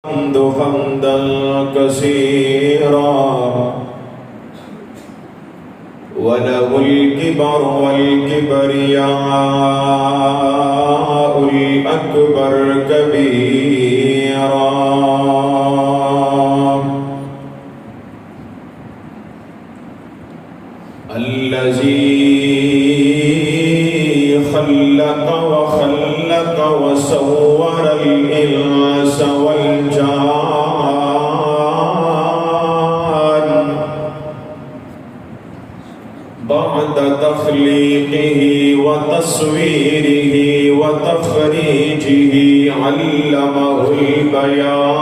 الحمد حمدا كثيرا وله الكبر والكبرياء الأكبر كبيرا الذي خلق وخلق وصور الإنس والجان بعد تخليقه وتصويره وتخريجه علمه البيان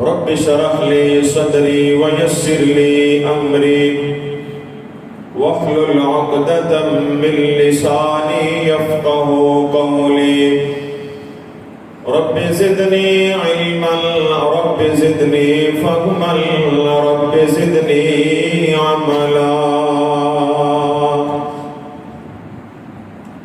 رب اشرح لي صدري ويسر لي أمري واحلل عقدة من لساني يفقه قولي رب زدني علما رب زدني فهما رب زدني عملا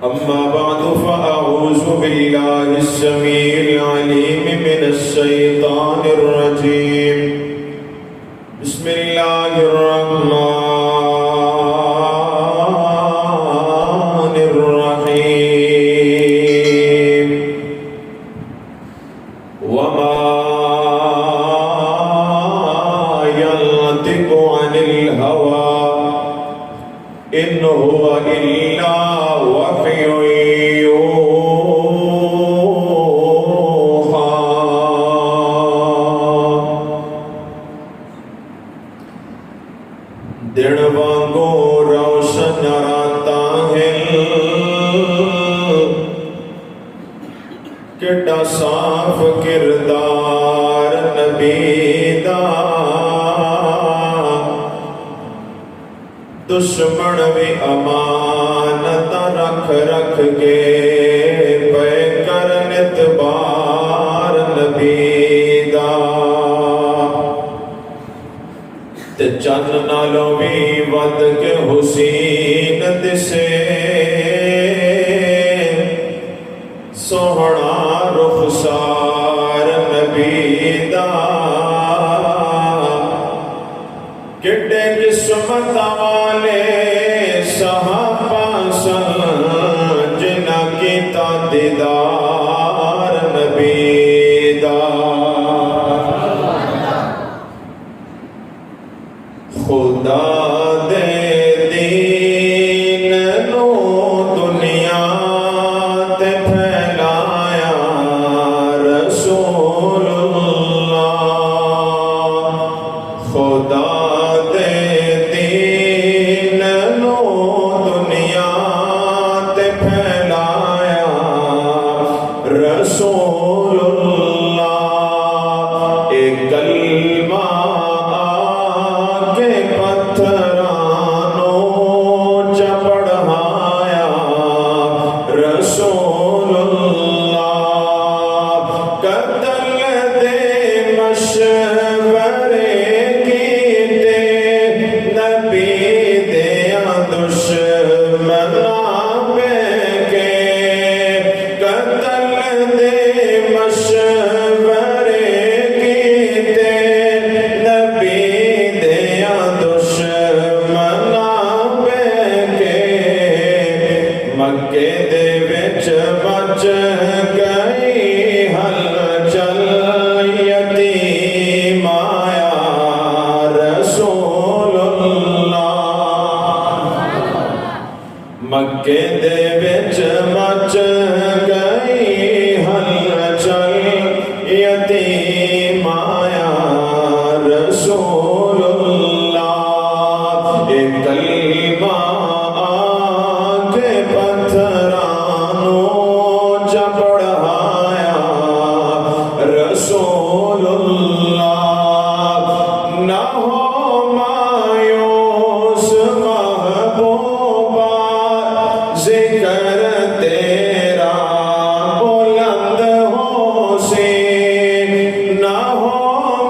أما بعد فأعوذ بالله السميع العليم من الشيطان الرجيم بسم الله الرحمن الرحيم وما ينطق عن الهوى إن هو إلا وحي يوحى دن وانگو روشن راتا ہے کڈا صاف کردار نبی دا دشمن بھی امانت رکھ رکھ کے پے کرن اتبار نبی دا تے چند نالوں بھی ود کے حسین دسے سوہنا رخسار نبی دا کڈے قسمت والے صحابہ سن جنہ کیتا دیدار نبی دا خدا دے دین نو دنیا تے پھیلایا رسول اللہ خدا دے دین نو دنیا تے پھیلایا رسول اللہ ایک کلمہ کے پتھرانوں چپڑھایا رسول اللہ قتل دے مشورے کیتے نبی دیا دشمناں پہ کے قتل دے مشورے کیتے نبی دیا دشمناں پہ کے مکے دے وچ بچ گئی ہلچل یتیم آیا رسول اللہ مکے دے وچ بچ گئی ہلچل یتیم آیا رسول اللہ ایک کلمہ آگے پتھرانوں چپڑھایا رسول اللہ نہ ہو مایوس محبوبہ ذکر تیرا بلند ہو سے نہ ہو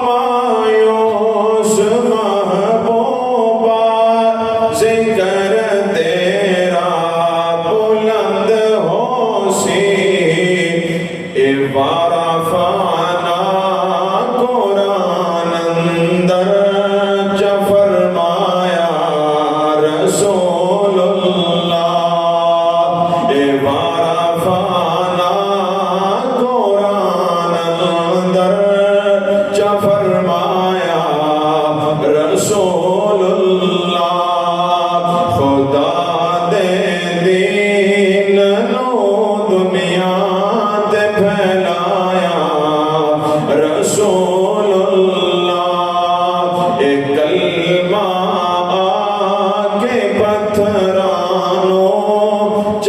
مایوس محبوبہ ذکر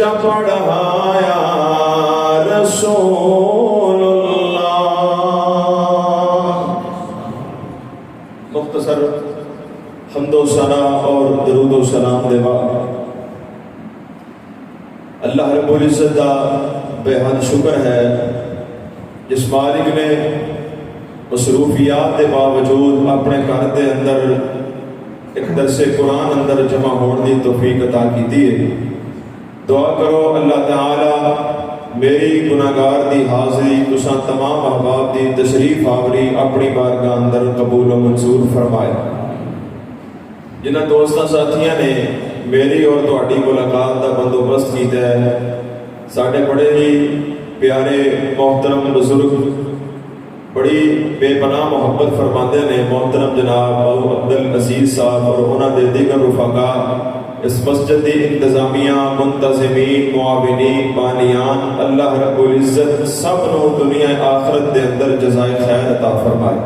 اچا پڑھایا رسول اللہ. مختصر حمد و ثنا اور درود و سلام دے بعد اللہ رب العزت کا بے حد شکر ہے جس مالک نے مصروفیات کے باوجود اپنے گھر کے اندر ایک درس قرآن اندر جمع ہونے کی توفیق عطا کی ہے. دعا کرو اللہ تعالی میری گناہگار دی حاضری تساں تمام احباب دی تشریف آوری اپنی بارگاہ اندر قبول و منظور فرمائے. جنہاں دوستاں ساتھیاں نے میری اور تہاڈی ملاقات کا بندوبست کیتا ہے ساڈے بڑے ہی پیارے محترم بزرگ بڑی بے پناہ محبت فرماندے نے محترم جناب ابو عبد العزیز صاحب اور انہاں دے دیگر رفقا اس مسجد دی انتظامیہ منتظمین معاونین بانیان اللہ رب العزت سب نو دنیا آخرت دے اندر جزائے خیر عطا فرمائے.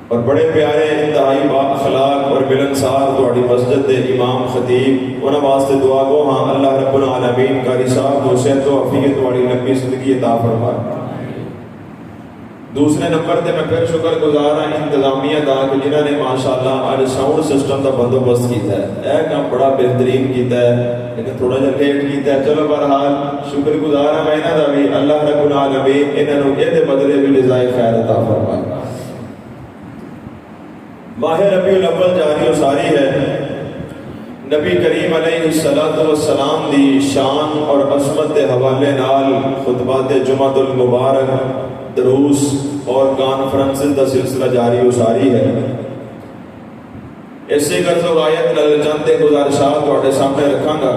اور بڑے پیارے انتہائی با اخلاق اور ملنسار تہاڈی مسجد دے امام خطیب انہاں واسطے دعا گو ہاں اللہ رب العالمین قاری صاحب کو صحت و عافیت والی لمبی زندگی عطا فرمائے. دوسرے نمبر تے میں پھر شکر گزار ہوں انتظامیہ دا کہ جنہوں نے ماشاءاللہ آج ساؤنڈ سسٹم کا بندوبست کیتا ہے. اے کام بڑا بہترین کیتا ہے لیکن تھوڑا جا لیٹ کیتا ہے. چلو بہرحال شکر گزار ہوں میں انہاں دا بھی اللہ رب العالمین انہاں نوں اے دے بدلے بھی جزائے خیر عطا فرمائے. ماہ ربیع الاول جاری و ساری ہے. نبی کریم علیہ السلام دی شان اور عظمت کے حوالے نال خطبات جمعۃ المبارک دروس اور کانفرنس کا سلسلہ جاری و ساری ہے. اسی غرض و غایت نال چند گزارشات تواڈے سامنے رکھاں گا.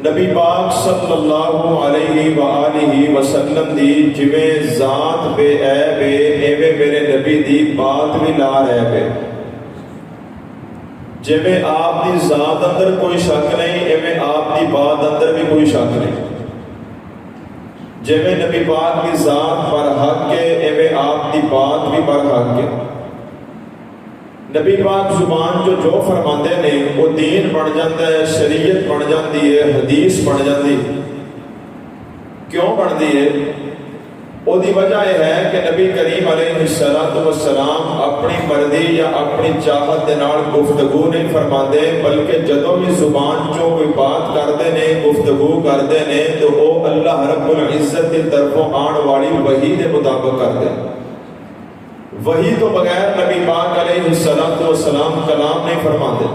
نبی پاک صلی اللہ علیہ وآلہ وسلم دی جویں ذات بے عیب ہے ایویں میرے نبی دی بات بھی لا عیب ہے. جویں آپ دی ذات اندر کوئی شک نہیں ایویں آپ دی بات اندر بھی کوئی شک نہیں. جویں نبی پاک کی ذات پر حق ہے ایویں آپ دی بات بھی پر حق ہے. نبی پاک زبان جو فرماندے نے وہ دین بن جاتا ہے شریعت بن جاتی ہے حدیث بن جاتی. کیوں بنتی ہے؟ وہ دی وجہ یہ ہے کہ نبی کریم علیہ السلام اپنی مرضی یا اپنی چاہت دے نال گفتگو نہیں فرماندے بلکہ جدوں بھی زبان چوں کوئی بات کرتے ہیں گفتگو کرتے ہیں تو وہ اللہ رب العزت کی طرفوں آن والی وحی کے مطابق کرتے ہیں. وحی تو بغیر نبی پاک علیہ السلام کلام نہیں فرماتے.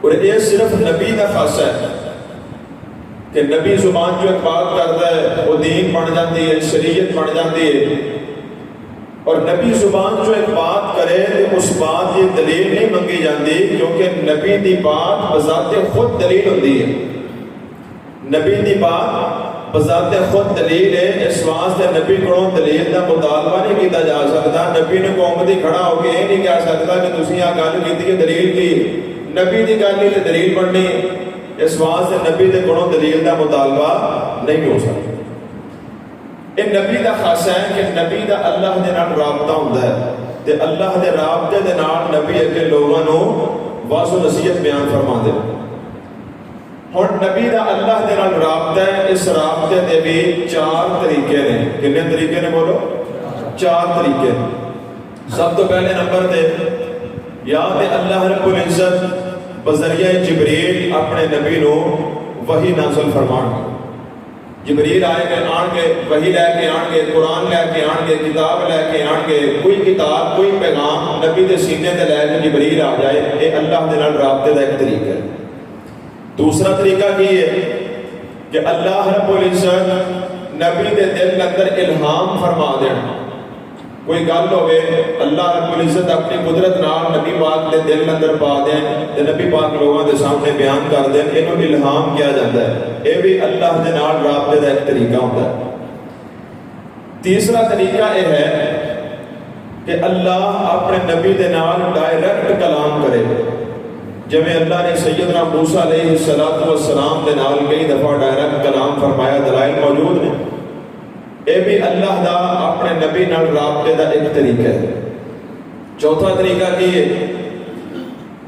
اور یہ صرف نبی کا خاصہ ہے کہ نبی زبان جو ایک بات کرتا ہے وہ دین بن جاتی ہے شریعت بن جاتی ہے. اور نبی زبان جو ایک بات کرے تو اس بات یہ دلیل نہیں منگی جاتی کیونکہ نبی دی بات بذات خود دلیل ہوتی ہے. نبی دی بات بذات خود دلیل ہے. اس واسطے نبی کو دلیل کا مطالبہ نہیں کیتا جا سکتا. نبی نے قوم دی کھڑا ہو کے یہ نہیں کہہ سکتا کہ تسی آ گل کیتی ہے دلیل کی. نبی دی گل ہی دلیل بننی. اس واسطے نبی دے کولوں دلیل کا مطالبہ نہیں ہو سکتا. یہ نبی دا خاصہ ہے کہ نبی دا اللہ دے نال رابطہ ہوندا ہے تے اللہ دے رابطے دے نال نبی اگے لوگاں نوں واضح و نصیحت بیان فرماندے. ہن نبی دا اللہ دے نال رابطہ ہے. اس رابطے دے بھی 4 طریقے نے. کنے طریقے نے بولو؟ 4 طریقے. سب تو پہلے نمبر تے یا تے اللہ رب العزت بذریعہ جبریل اپنے نبی نو وحی نازل فرمان. جبریل آئے گے آن کے وحی لے کے آن کے قرآن لے کے آن کے کتاب لے کے آن کے کوئی کتاب کوئی پیغام نبی دے سینے تے لے کے جبریل آ جائے. یہ اللہ دے نال رابطے دا ایک طریقہ ہے. دوسرا طریقہ کی ہے کہ اللہ رب العزت نبی دے دل اندر الہام فرما دینا. کوئی گل ہوئے اللہ رب العزت اپنی قدرت نال نبی پاک دے دل اندر پا دیں تے نبی پاک لوگوں دے سامنے بیان کر دیں. اینوں الہام کیا جاتا ہے. یہ بھی اللہ دے نال رابطے دا ایک طریقہ ہوتا ہے. تیسرا طریقہ یہ ہے کہ اللہ اپنے نبی دے نال ڈائریکٹ کلام کرے. جویں اللہ نے سیدنا موسیٰ علیہ السلام دے نال کئی دفعہ ڈائریکٹ کلام فرمایا. دلائل موجود ہیں. یہ بھی اللہ دا اپنے نبی نال رابطے دا ایک طریقہ ہے. چوتھا طریقہ کی ہے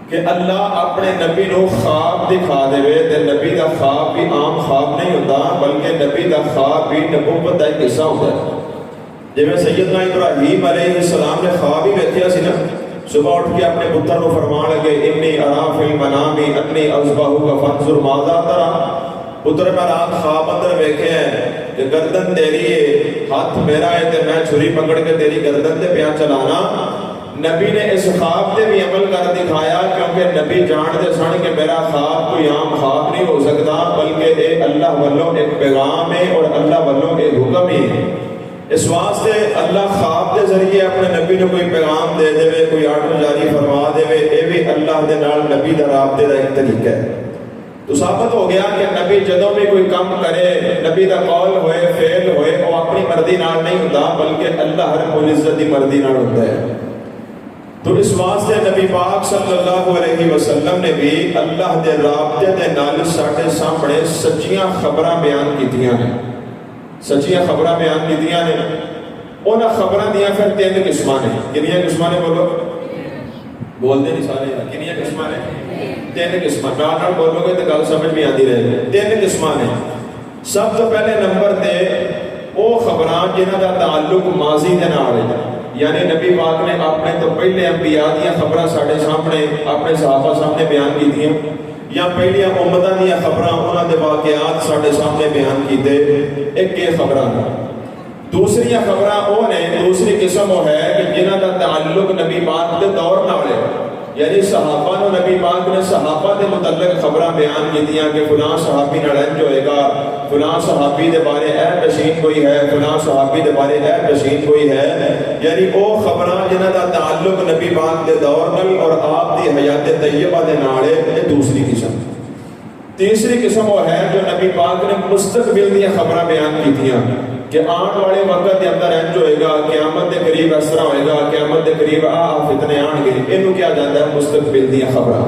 کہ اللہ اپنے نبی نو خواب دکھا دے تے نبی دا خواب بھی عام خواب نہیں ہوتا بلکہ نبی دا خواب بھی نبوت دا ایک حصہ ہوتا ہے. جیسے سیدنا ابراہیم علیہ السلام نے خواب ہی ویکھیا سی نا, صبح اٹھ کے اپنے پتر کو فرمان لگے انی ارا فی المنام انی اذبحک فانظر ماذا ترى. پتر میں رات خواب اندر ویکھے ہیں کہ گردن تیری ہے, ہاتھ میرا ہے تے میں چھری پکڑ کے تیری گردن تے پیا چلانا. نبی نے اس خواب تے بھی عمل کر دکھایا کیونکہ نبی جانتے سن کہ میرا خواب کوئی عام خواب نہیں ہو سکتا بلکہ اے اللہ والوں ایک پیغام ہے اور اللہ والوں ایک حکم ہی ہے. اس واسطے اللہ خواب کے ذریعے اپنے نبی نے کوئی پیغام دے دے, کوئی آرڈر جاری فرما دے, اے بھی اللہ دے نال نبی دا رابطے دا ایک طریقہ ہے. تو ثابت ہو گیا کہ نبی جدوں بھی کوئی کام کرے, نبی دا قول ہوئے فعل ہوئے, وہ اپنی مرضی نال نہیں ہوتا بلکہ اللہ رب العزت دی مرضی نال ہوتا ہے. تو اس واسطے نبی پاک صلی اللہ علیہ وسلم نے بھی اللہ دے رابطے دے نال ساڈے سامنے سچیاں خبراں بیان کیتیاں ہیں. سچیاں خبراں بیان کیتیاں نے. انہاں خبراں دیاں پھر تین قسماں نے. کنیاں قسماں نے بولو, بولتے نہیں سارے یار. کنیاں قسماں نے؟ تین قسماں. نال بولو گے تو گل سمجھ بھی آتی رہے گی. تین قسماں نے. سب تو پہلے نمبر تے وہ خبراں جنہاں دا تعلق ماضی دے نال ہے, یعنی نبی پاک نے اپنے تو پہلے انبیاء دیا خبراں ساڈے سامنے اپنے صحابہ سامنے بیان کیتیاں, یا پہلیاں امتاں دیا خبراں انہاں دے واقعات ساڈے سامنے بیان کیتے. ایک یہ خبراں. دوسری خبراں وہ نے, دوسری قسم وہ ہے کہ جنہاں دا تعلق نبی پاک دے دور نال ہے, یعنی صحابہ نو نبی پاک نے صحابہ دے متعلق خبراں بیان کیتیاں کہ فلاں صحابی نال انج ہوئے گا, فلاں صحابی دے بارے اے پشین کوئی ہے, فلاں صحابی دے بارے اے پشین کوئی ہے. یعنی وہ خبراں جنہاں دا تعلق نبی پاک دے دور نال اور آپ دی حیات طیبہ دے نال ہے, یہ دوسری قسم. تیسری قسم وہ ہے جو نبی پاک نے مستقبل دیا خبراں بیان کیتیاں کہ آن والے وقت کے اندر انج ہوئے گا, قیامت کے قریب اس طرح ہوئے گا, قیامت کے قریب فتنے آن گے. انہوں کیا جاتا ہے مستقبل دیا خبراں.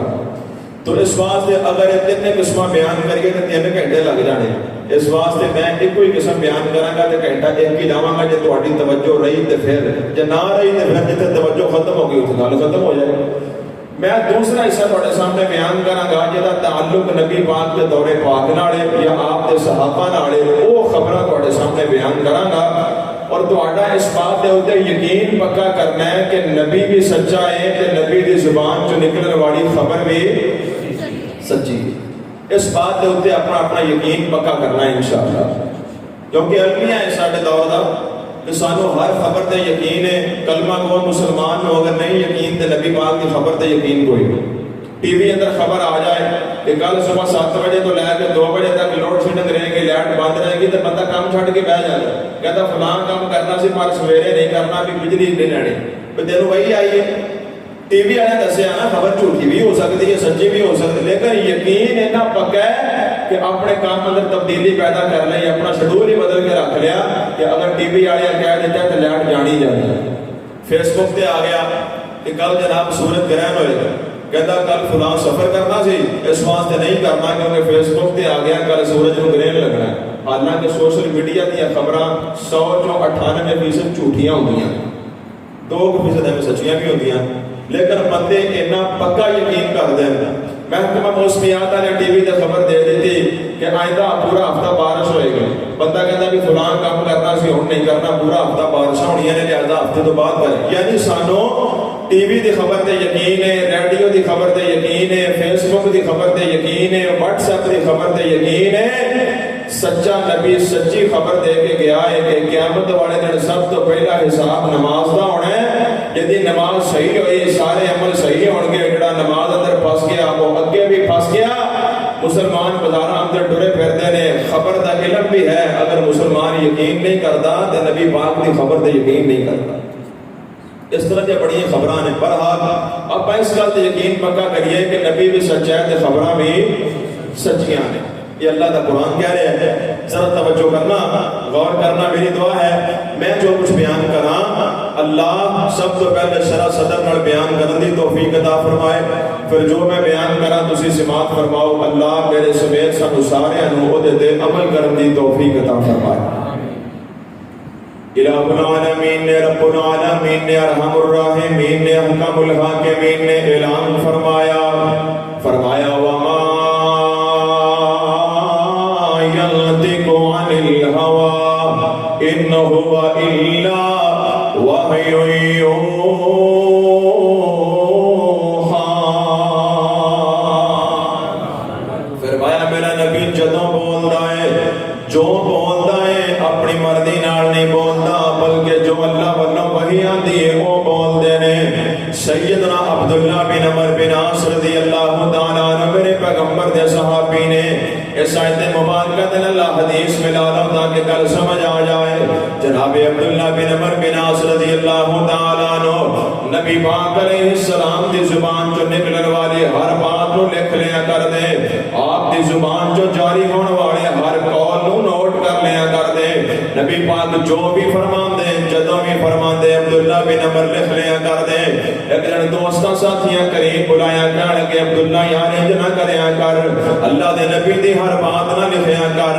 تو اس واسطے اگر یہ تین قسمیں بیان کریے تو 3 گھنٹے لگ جانے. اس واسطے میں ایک کوئی قسم بیان کراں گا تو گھنٹہ ایک ہی لاواں گا. جے تہاڈی توجہ رہی تے پھر, جے نہ رہی تے پھر جتھے توجہ ختم ہو گئی اتنے گل ختم ہو جائے. میں دوسرا حصہ تہاڈے سامنے بیان کراں گا جہدا تعلق نبی پاک کے دور پاک نال یا آپ دے صحابہ نال, وہ خبراں تہاڈے سامنے بیان کراں گا اور تہاڈا اس بات دے اوتے یقین پکا کرنا ہے کہ نبی بھی سچا ہے تے نبی دی زبان چوں نکلن والی خبر بھی سچی ہے. اس بات دے اوتے اپنا اپنا یقین پکا کرنا ہے انشاءاللہ, کیونکہ المیہ ہے ساڈے دور دا کہ سانو ہر خبر تے یقین ہے. کلمہ گو مسلمان ہو اگر نہیں یقین تے نبی پاک کی خبر تے یقین کوئی نہیں. ٹی وی اندر خبر آ جائے کہ کل صبح 7 بجے تو لے کے 2 بجے تک لوڈ شیڈنگ رہے گی, لائٹ بند رہے گی, تو بندہ کام چھڈ کے بہ جائے, کہتا فلاں کام کرنا سی پر سویرے نہیں کرنا, بھی بجلی نہیں لینی. تو دن وہی آئی ہے. ٹی وی والے دسیا نا خبر جھوٹی بھی ہو سکتی ہے, سچی بھی ہو سکتی, لیکن یقین اتنا پکا ہے کہ اپنے کام اندر تبدیلی پیدا کر لی, اپنا شیڈول ہی بدل کے رکھ لیا کہ اگر ٹی وی والے کہہ دیتا ہے تو لائٹ جانی جانی. فیس بک تے آ گیا کہ کل جناب سورج گرہن ہوئے گا, کہتا کل فلاں سفر کرنا سی, اس واسطے نہیں کرنا کیونکہ فیس بک تے آ گیا کل سورج کو گرہن لگنا ہے. حالانکہ سوشل میڈیا دیا خبراں 100 چوں 98% جھوٹیاں ہوندیاں, 2% میں سچیاں بھی ہوندیاں, لیکن بندے اتنا پکا یقین کر دیں. محکمہ موسمیات نے ٹی وی تے خبر دے دیتی کہ آئندہ پورا ہفتہ بارش ہوئے گی. بندہ کہتا بھی فلاں کام کرنا سی ہن نہیں کرنا, پورا ہفتہ بارشاں ہونیاں نے, لہذا ہفتے تو بعد کرے. یعنی سانو ٹی وی دی خبر تے یقین ہے, ریڈیو دی خبر تے یقین ہے, فیس بک دی خبر تے یقین ہے, واٹس ایپ دی خبر تے یقین ہے. سچا نبی سچی خبر دے کے گیا ہے کہ قیامت والے دن سب تو پہلا حساب نماز دا ہونا ہے. جدی نماز صحیح ہوئی سارے عمل صحیح ہون گے, جڑا نماز اندر پھس گیا وہ اگے بھی پھس گیا. مسلمان بازاراں اندر ٹرے پھردے نے, خبر دا علم بھی ہے, اگر مسلمان یقین نہیں کرتا تو نبی پاک دی خبر تے یقین نہیں کرتا. اس طرح کی بڑی خبراں نے. بہرحال اب اس گل تے یقین پکا کریے کہ نبی بھی سچا ہے تے خبراں بھی سچیاں نے. یہ اللہ کا قرآن کہہ رہے ہیں, ذرا توجہ کرنا, غور کرنا. میری دعا ہے میں جو کچھ بیان کراں اللہ سب تو پہلے شرح صدر نال بیان کرن دی توفیق عطا فرمائے. پھر جو میں بیان کراں تسی سماعت فرماؤ. اللہ میرے سمیت سانو سارے نوں او دے عمل کرن دی توفیق عطا فرمائے. الہ العالمین نے، رب العالمین نے، ارحم الراحمین نے، حکم الحاکمین نے اعلان فرمایا وما ينطق عن الهوى ان هو الا وحی یوحی۔ فرمایا میرا نبی جدوں بولدا ہے، جو بولدا ہے اپنی مرضی نال نہیں بولدا، بلکہ جو اللہ والوں وحی آندی ہے وہ بولدے نے۔ سیدنا عبداللہ بن عمر بن عاص رضی اللہ تعالیٰ عنہ میرے پیغمبر دے صحابی نے اس آیت مبارکہ دن اللہ حدیث میں لالا تاکہ کل سمجھ آ جائے۔ جناب عبداللہ بن عمر بن عاص رضی اللہ تعالیٰ عنہ نبی پاک علیہ السلام دی زبان جو نکلن والی ہر بات نو لکھ لیا کر دے، آپ دی زبان جو جاری ہونے والے ہر قول نو نوٹ کر لیا کر دے۔ نبی پاک جو بھی فرمان دے، جدوں بھی فرمان دے، عبداللہ بن عمر لکھ لیا کر دے۔ ایک جن دوستاں ساتھیاں قریب بلایا کہنے لگے عبداللہ یار انج نہ کریا کر، اللہ دے نبی دی ہر بات نہ لکھیا کر،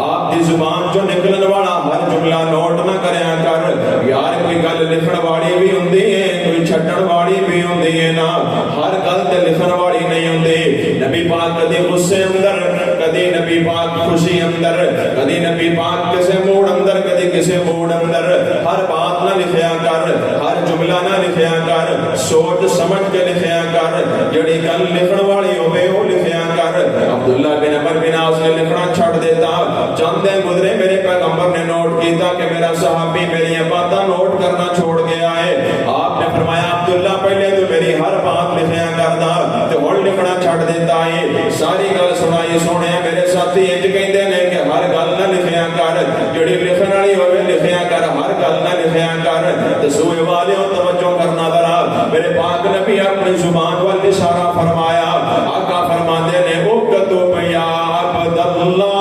آپ دی زبان جو نکلن والا ہر جملہ نوٹ نہ کریا کر، یار کوئی گل لکھن والی بھی ہوندی ہے، کوئی چھڈن والی بھی ہوندی ہے نا، ہر گل تے لکھن والی نہیں ہوندی۔ نبی پاک کدی غصے اندر، کدی نبی پاک خوشی اندر، کدی نبی پاک کسے موڑ اندر، کدی کسے موڑ اندر، ہر بات نہ لکھیا کر، ہر جملہ نہ لکھیا کر، سوچ سمجھ کے لکھیا کر، جڑی گل لکھن والی ہوے وہ لکھیا کر۔ عبداللہ بن عمر بن عاص نے لکھنا چھڑ دیتا، چند دن گزرے میرے پیغمبر نے نوٹ کیتا کہ میرا صحابی میری باتاں نوٹ کرنا چھوڑ گیا ہے۔ آپ نے فرمایا عبداللہ پہلے تو میری ہر بات لکھیا کردا تے ہن لکھنا چھڑ دیتا ہے۔ ساری گل سنائی سونے میرے ساتھی انج کہندے نے کہ ہر گل نہ لکھیا کر، جڑی لکھن والی ہوے لکھیا کر، ہر گل نہ لکھیا کر۔ تے سوئے والیو توجہ کرنا ذرا، میرے پاک نبی اپنی زبان وال اشارہ فرمایا، آقا فرماندے نے اکتب یا عبداللہ،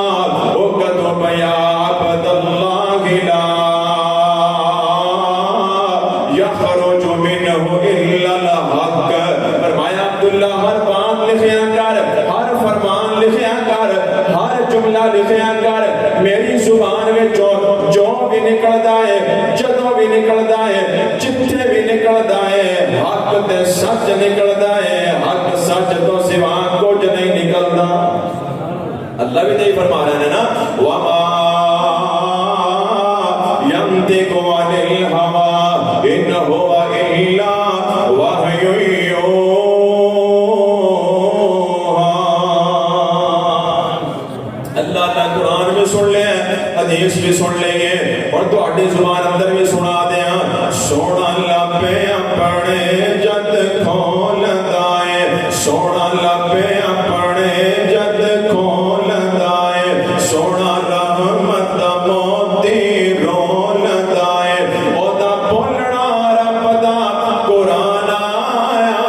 اکتب یا عبداللہ لا یخرج منہ الا الحق۔ فرمایا عبداللہ ہر بات لکھیا کر، ہر فرمان لکھیا کر، ہر جملہ لکھیا کر، میری زبان میں جو بھی نکلدا ہے، جدوں بھی نکلدا ہے، جتھے بھی نکلدا ہے، حق تے سچ نکلدا ہے، حق سچ تو سوا کچھ نہیں نکلدا۔ اللہ بھی تو فرما رہے ہیں نا وما ينطق عن الهوى ان هو الا وحی اللہ کا قرآن بھی سن لیں، حدیث بھی سن لیں گے اور تہاڈی زبان اندر بھی سنا دیاں۔ سونا لبے اپنے جد کھولدا ہے، سونا لبے اپنے جد کھولدا ہے، سونا رحمت دا موتی رولدا ہے، او دا بولنا رب دا قرآن آیا،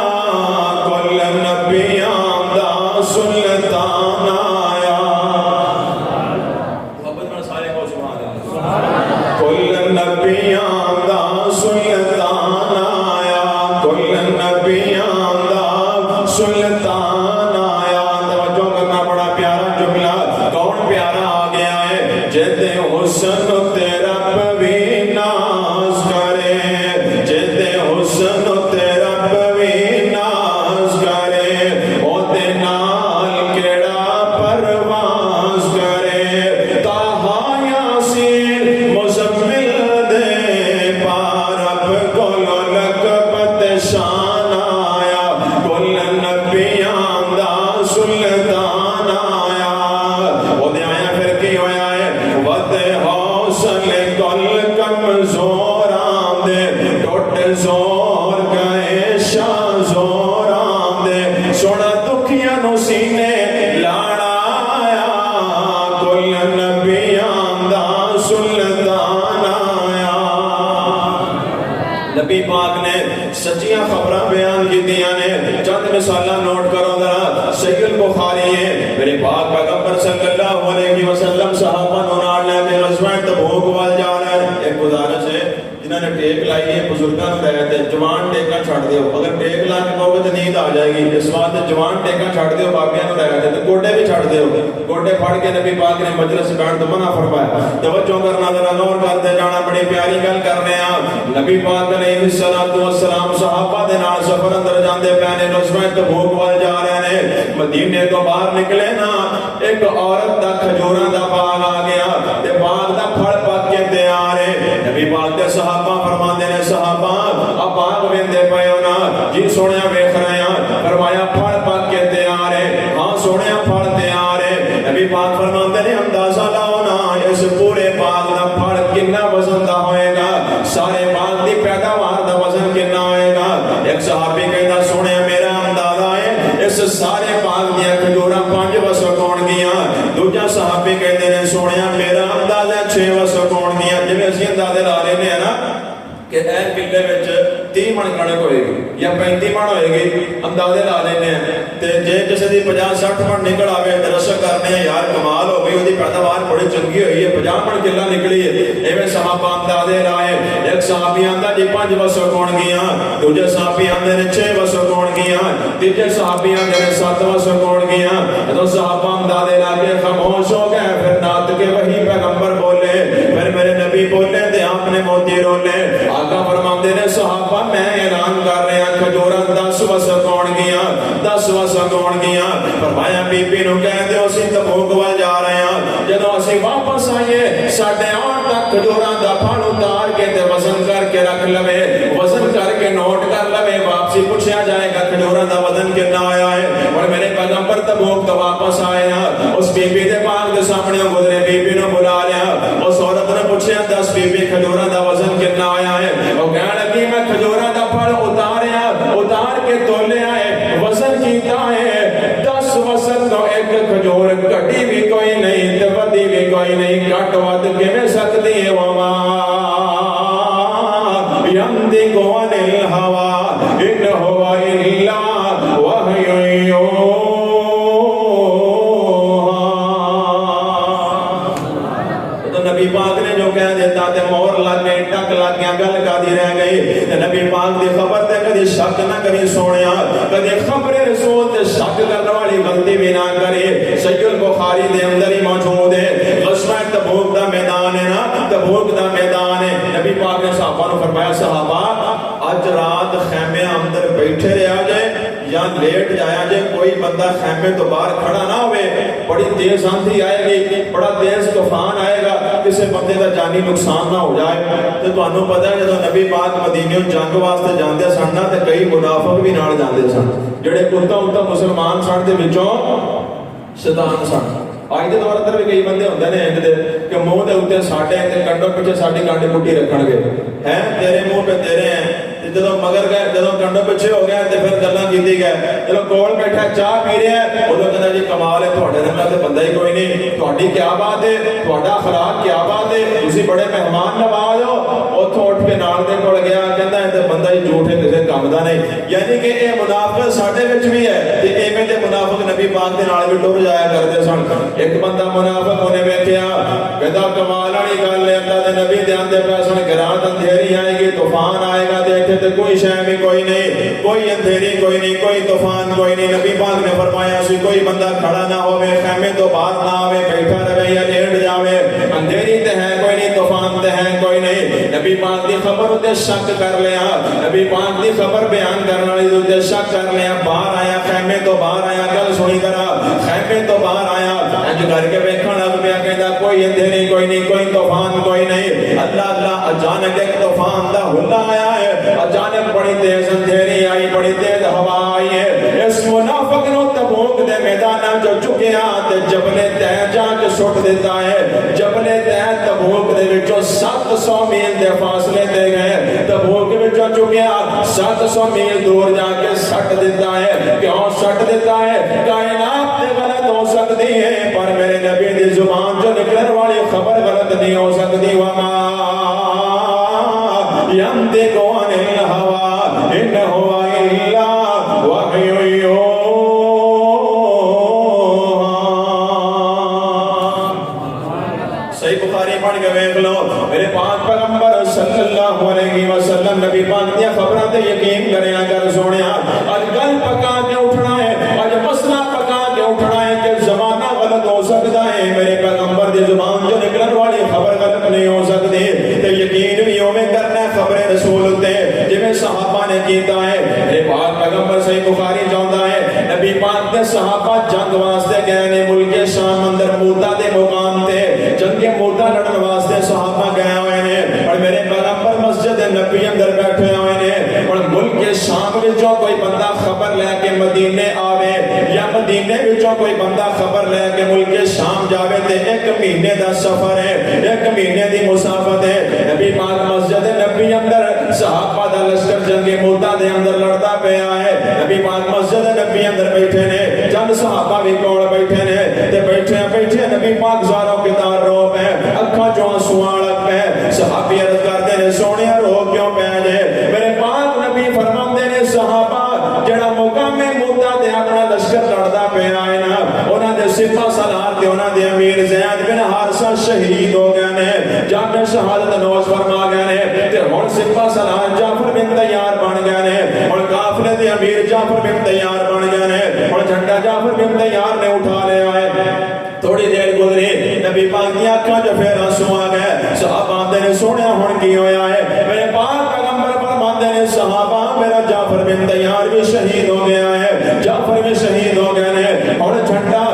کل نبیاں دا سلطان آیا۔ کل نبیاں دا سلطان آیا، کل نبیاں دا سلطان آیا۔ توجہ کرنا بڑا پیارا جملہ، کون پیارا آ گیا ہے؟ جیتے حسن تیرا بھی ناز کرے، جیتے حسن تیرا بھی ناز کرے، او دے نال کیڑا پرواز کرے، تاہا یاسین مزمل دے پارب کولو لقبت شان آیا، کل نبیاں دا سلطان آیا۔ او دے آیا پھر کی ہویا ہے ود حوصلے کل کمزور آندے، ٹوٹ زور گئے شاہ زور آندے، سونا دکھیاں نو سینے لاڑا آیا، کل نبیاں دا سلطان آیا۔ نبی پاک نے سچیاں خبراں بیان کیتیاں نے، چند مثالاں نوٹ کرو ذرا۔ صحیح البخاری ہے، میرے پاک پیغمبر صلی اللہ علیہ وسلم صحابہ نو نال لے کے غزوہ تبوک وال جا رہے ہیں۔ ایک گزارش ہے جنہاں نے ٹیک لائی ہے بزرگاں نوں کہتے جوان ٹیکاں چھڑ دیو، اگر ٹیک لا کے کہو تے نیند آ جائے گی. اس واسطے جوان ٹیکاں چھڈ دیو بابیاں نوں رہ کے تے گوڈے بھی چھڈ دیو. گوڈے پھڑ کے نبی پاک نے مجلس بیٹھ تو منع فرمایا. توجہ کرنا ذرا غور کرتے جانا, بڑی پیاری گل کر رہے ہیں. نبی پاک علیہ الصلوۃ والسلام صحابہ دے نال سفر اندر جاندے پے نے, غزوہ تبوک ول جا رہے نے. مدینے تو باہر نکلے نا, ایک عورت دا کھجوراں دا باغ آ گیا تے باغ دا پھل پک کے تیار ہے. نبی پاک دے صحابہ فرماندے نے, صحابہ آ باغ ویندے پئے ہو نا؟ جی سونیا ویکھ رہے ہیں. فرمایا پھل پک کے تیار ہے. ہاں سونیا پھل تیار ہے. نبی پاک فرماندے نے, اندازہ لاؤ نا اس پورے باغ دا پھل کتنا وزن دا ہوئے گا, سارے باغ دی پیداوار دا وزن کتنا ہوئے گا. ایک صحابی کہندا, سونیا میرا اندازہ ہے اس سارے باغ دیاں کھجوراں 5 وسق ہون گیاں. دوجا صحابی کہندے نے, سونیا میرا اندازہ 6 وسق ہون گیاں. جویں اسی اندازے لا لینے ہیں نا کہ اے کلے وچ 30 من کڑک ہوئے گی یا 35 من ہوئے گی, اندازے لا لینے ہیں. تے جے کسی دی 50-60 من نکل آوے تے رشک کرنے ہیں, یار کمال ہو گئی, اودی پیداوار بڑی چنگی ہوئی ہے, 50 من کلا نکلی ہے. ایویں صحابہ اندازے لائے. ایک صحابی آندا جی 5 وسق ہون گیاں, دوجے صحابی آندے نے 6 وسق ہون گیاں, تیجے صحابی آندے نے 7 وسق ہون گیاں. جدوں صحابہ اندازے لا کے خاموش ہو گئے, پھر نات کے وہی پیغمبر بولے, پھر میرے نبی بولے تے آپ نے موتی رولے. آقا فرماندے نے, صحابہ میں اعلان کر رہے ہیں کھجوراں 10 وسق ہون گیاں, 10 وسق ہون گیاں. فرمایا بی بی نو کہہ دیو اسی تبوک ول جا رہے ہیں, جدوں اسی واپس آئیے ساڈے آن تک کھجوراں دا پھل اتار کے تے وزن کر کے رکھ لوے, وزن کر کے نوٹ کر لوے. واپسی پوچھا جائے گا کھجوراں دا وزن کتنا آیا ہے. اور میرے پیغمبر تبوک تو واپس آئے ہیں, اس بی بی دے باغ دے سامنے گزرے, بی بی نو بلا لیا. اس عورت نے پوچھا 10 بی بی کھجوراں دا وزن کتنا آیا ہے. وہ کہنے لگی میں کھجوراں دا پھل اتاریا, اتار کے تولے آئے, وزن کیتا ہے 10 وسق. تو ایک کھجور گھٹی بھی کوئی نہیں تے ودی بھی کوئی نہیں, گھٹ ود کیویں سکدی ہے. وما ينطق عن الهوى إن هو إلا وحي يوحى. تو نبی پاک نے جو کہہ دیتا تے مور لگ گئی, ٹک لگ گیا, گل کادی رہ گئی. نبی پاک دی خبر تے کدی شک نہ کری سونیا, کدی خبر رسول تے شک کرنے والی غلطی بھی نہ کری. صحیح البخاری دے اندر ہی موجود ہے, غزوہ تبوک دا میدان ہے نا, تبوک دا میدان ہے. نبی پاک نے صحابہ نے فرمایا, صحابہ اج رات خیمے اندر بیٹھے رہا جائے یا لیٹ جایا جائے, کوئی بندہ خیمے تو باہر کھڑا نہ ہوئے. بڑی تیز آندھی آئے گی, بڑا تیز طوفان آئے گا, کسی بندے کا جانی نقصان نہ ہو جائے. تو تانوں پتہ ہے جدوں نبی پاک مدینے جنگ واسطے جاندے سن نا تے کئی منافق بھی نال جاندے سن, جڑے کتا مسلمان سن دے وچوں شیطان سن. اج دے دور اندر بھی کئی بندے ہوندے نے انج دے کہ منہ دے اوتے ساڈے تے کنڈوں پیچھے ساڈی گانڈی مٹی رکھن گے, ہیں تیرے منہ پہ تیرے ہیں. جدوں مگر گئے, جدوں کنڈوں پیچھے ہو گیا تے پھر گلاں کیتی گئے. جدوں کول بیٹھا چاہ پی رہا ہے, اودوں کہندا جی کمال ہے, تہاڈے رنگا تے بندہ ہی کوئی نہیں, تہاڈی کیا بات ہے, تہاڈا اخلاق کیا بات ہے, تسی بڑے مہمان نواز ہو. اوتھوں اٹھ کے نال دے کول گیا, کہندا اے تے بندہ ہی جھوٹ ہے, کسے کم دا نہیں. یعنی کہ اے منافق ساڈے وچ بھی ہے تے ایویں دے منافق نبی پاک دے نال بھی ٹر جایا کردے سن. ایک بندہ منافق اونے ویکھیا, کہندا کمال والی گل ہے, اللہ دے نبی دے آندے پے سن کہ رات اندھیری آئے گی, طوفان آئے گا, تے ایتھے تے کوئی شے بھی کوئی نہیں, کوئی اندھیری کوئی نہیں, کوئی طوفان کوئی نہیں. نبی پاک نے فرمایا سی کوئی بندہ کھڑا نہ ہوے, خیمے تو باہر نہ آوے, بیٹھا رہے یا لیٹ جاوے. اندھیری تے ہے کوئی نہیں, طوفان تے ہے کوئی نہیں. نبی پاک دی خبر تے شک کر لیا, نبی پاک دی خبر بیان کرنے والی تے شک کر لیا. باہر آیا, خیمے تو باہر آیا, گل سنی کرا, خیمے تو باہر آیا, اج کر کے ویکھن لگ پیا, کہندا کوئی اندھیری کوئی نہیں, کوئی طوفان کوئی نہیں. اللہ اللہ, اچانک ایک طوفان دا حلا آیا ہے, اچانک بڑی تیز اندھیری آئی, بڑی تیز ہوا آئی ہے. اس منافق نو تبوک دے میدان جو چکیا تے جبل طے جا کے سٹ دیتا ہے. جبل طے تبوک دے وچوں 700 میل دے فاصلے تے گئے, تبوک وچوں چکیا 700 میل دور جا کے سٹ دیتا ہے. کیوں سٹ دیتا ہے؟ کائنات تے غلط ہو سکتی ہے پر میرے نبی دی زبان جو نکلنے والی خبر غلط نہیں ہو سکتی. وما ينطق عن الهوى إن هو إلا وحي يوحى. صحیح بخاری پڑھ کے دیکھ لو, میرے پاک پیغمبر صلی اللہ علیہ وسلم نبی پاک دی خبراں تے یقین کریا کر سونیا. اج گل کے صحابہ جنگ واسطے گئے نے ملک شام اندر موتا دے مقام تے جنگ موتا لڑن واسطے صحابہ گئے ہوئے نے اور میرے پیغمبر مسجد نبی اندر بیٹھے ہوئے نے اور ملک شام وچوں کوئی بندہ خبر لے کے مدینے آوے یا مدینے وچوں کوئی بندہ خبر لے کے ملک شام جاوے تے 1 مہینے دا سفر ہے 1 مہینے دی مسافت ہے نبی پاک مسجد نبی اندر صحابہ دا لشکر جنگ موتا دے اندر لڑتا پیا ہے نبی پاک مسجد نبی اندر بیٹھے نے چند صحابہ بھی کول بیٹھے نے تے بیٹھے بیٹھے نبی پاک زاروں کے دار رو پے اکھاں چوں آنسو لگ پے صحابی عرض کرتے نے سونیا رو کیوں پے جے میرے پاک نبی فرماندے نے صحابہ جڑا مقام موتا تے اپنا لشکر لڑدا پیا ہے نا انہاں دے سپاہ سالار تے انہاں دے امیر زید بن حارثہ شہید ہو گئے نے جان شہادت نوش فرما گئے نے تے ہن سپاہ سالار جعفر بن طیار بن گئے نے اور قافلے دے امیر جعفر بن طیار بن گئے نے اور جھنڈا جعفر بن طیار نے اٹھا لیا ہے تھوڑی دیر گزری نبی پاک دی اکھاں جو پھر آنسو آ گئے صحابہ آندے نے سونیا ہن کی ہویا ہے میرے پاک پیغمبر فرماندے نے صحابہ میرا جعفر بن طیار بھی شہید ہو گیا ہے جعفر بھی شہید ہو گئے نے اور جھنڈا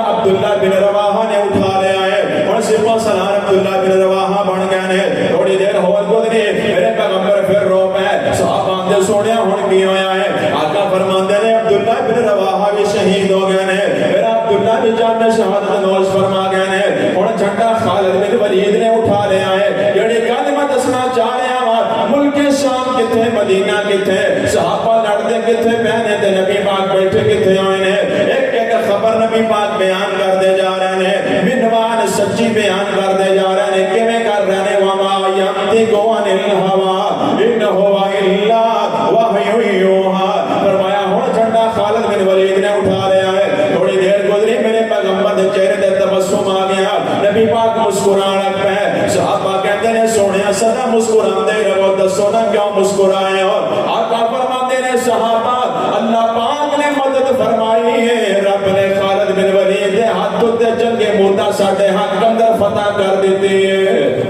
عبداللہ بن رواحہ نے اٹھا لیا ہے اور سپاہ سالار عبداللہ بن رواحہ بن گئے نے تھوڑی دیر اور گزری میرے پیغمبر پھر رو پے صحابہ آندے سونیا ہن کی ہویا ہے آقا فرماندے نے عبداللہ بن رواحہ بھی شہید ہو گئے نے میرا عبداللہ بھی جان شہادت نوش فرما گئے نے اور جھنڈا خالد بن ولید نے اٹھا لیا ہے جڑی گل میں دسنا چاہ رہا ہاں ملک شام کتے مدینہ کتے صحابہ لڑتے کتے پہنے تے نبی پاک بیٹھے کتے ہوئے نے ایک ایک خبر نبی پاک بیان کرتے جا رہے ہیں منوان سچی بیان کرتے جا رہے ہیں کیویں کر رہے ہیں وما ینطق عن الہوی ان هو الا وحی یوحی فرمایا ہن جھنڈا خالد بن ولید نے اٹھا لیا ہے تھوڑی دیر گزری میرے پیغمبر دے چہرے تے تبسم آ گیا نبی پاک مسکران لگ پے صحابہ کہتے ہیں سونیا سدا مسکراندے رہو دسو نا کیوں مسکرائے ہو آقا فرماتے ہیں صحابہ اللہ پاک نے مدد فرمائی ہے رب نے خالد بن ولید دے ہاتھ تے جنگ موتا ساڈے ہاتھ اندر فتح کر دیتی ہے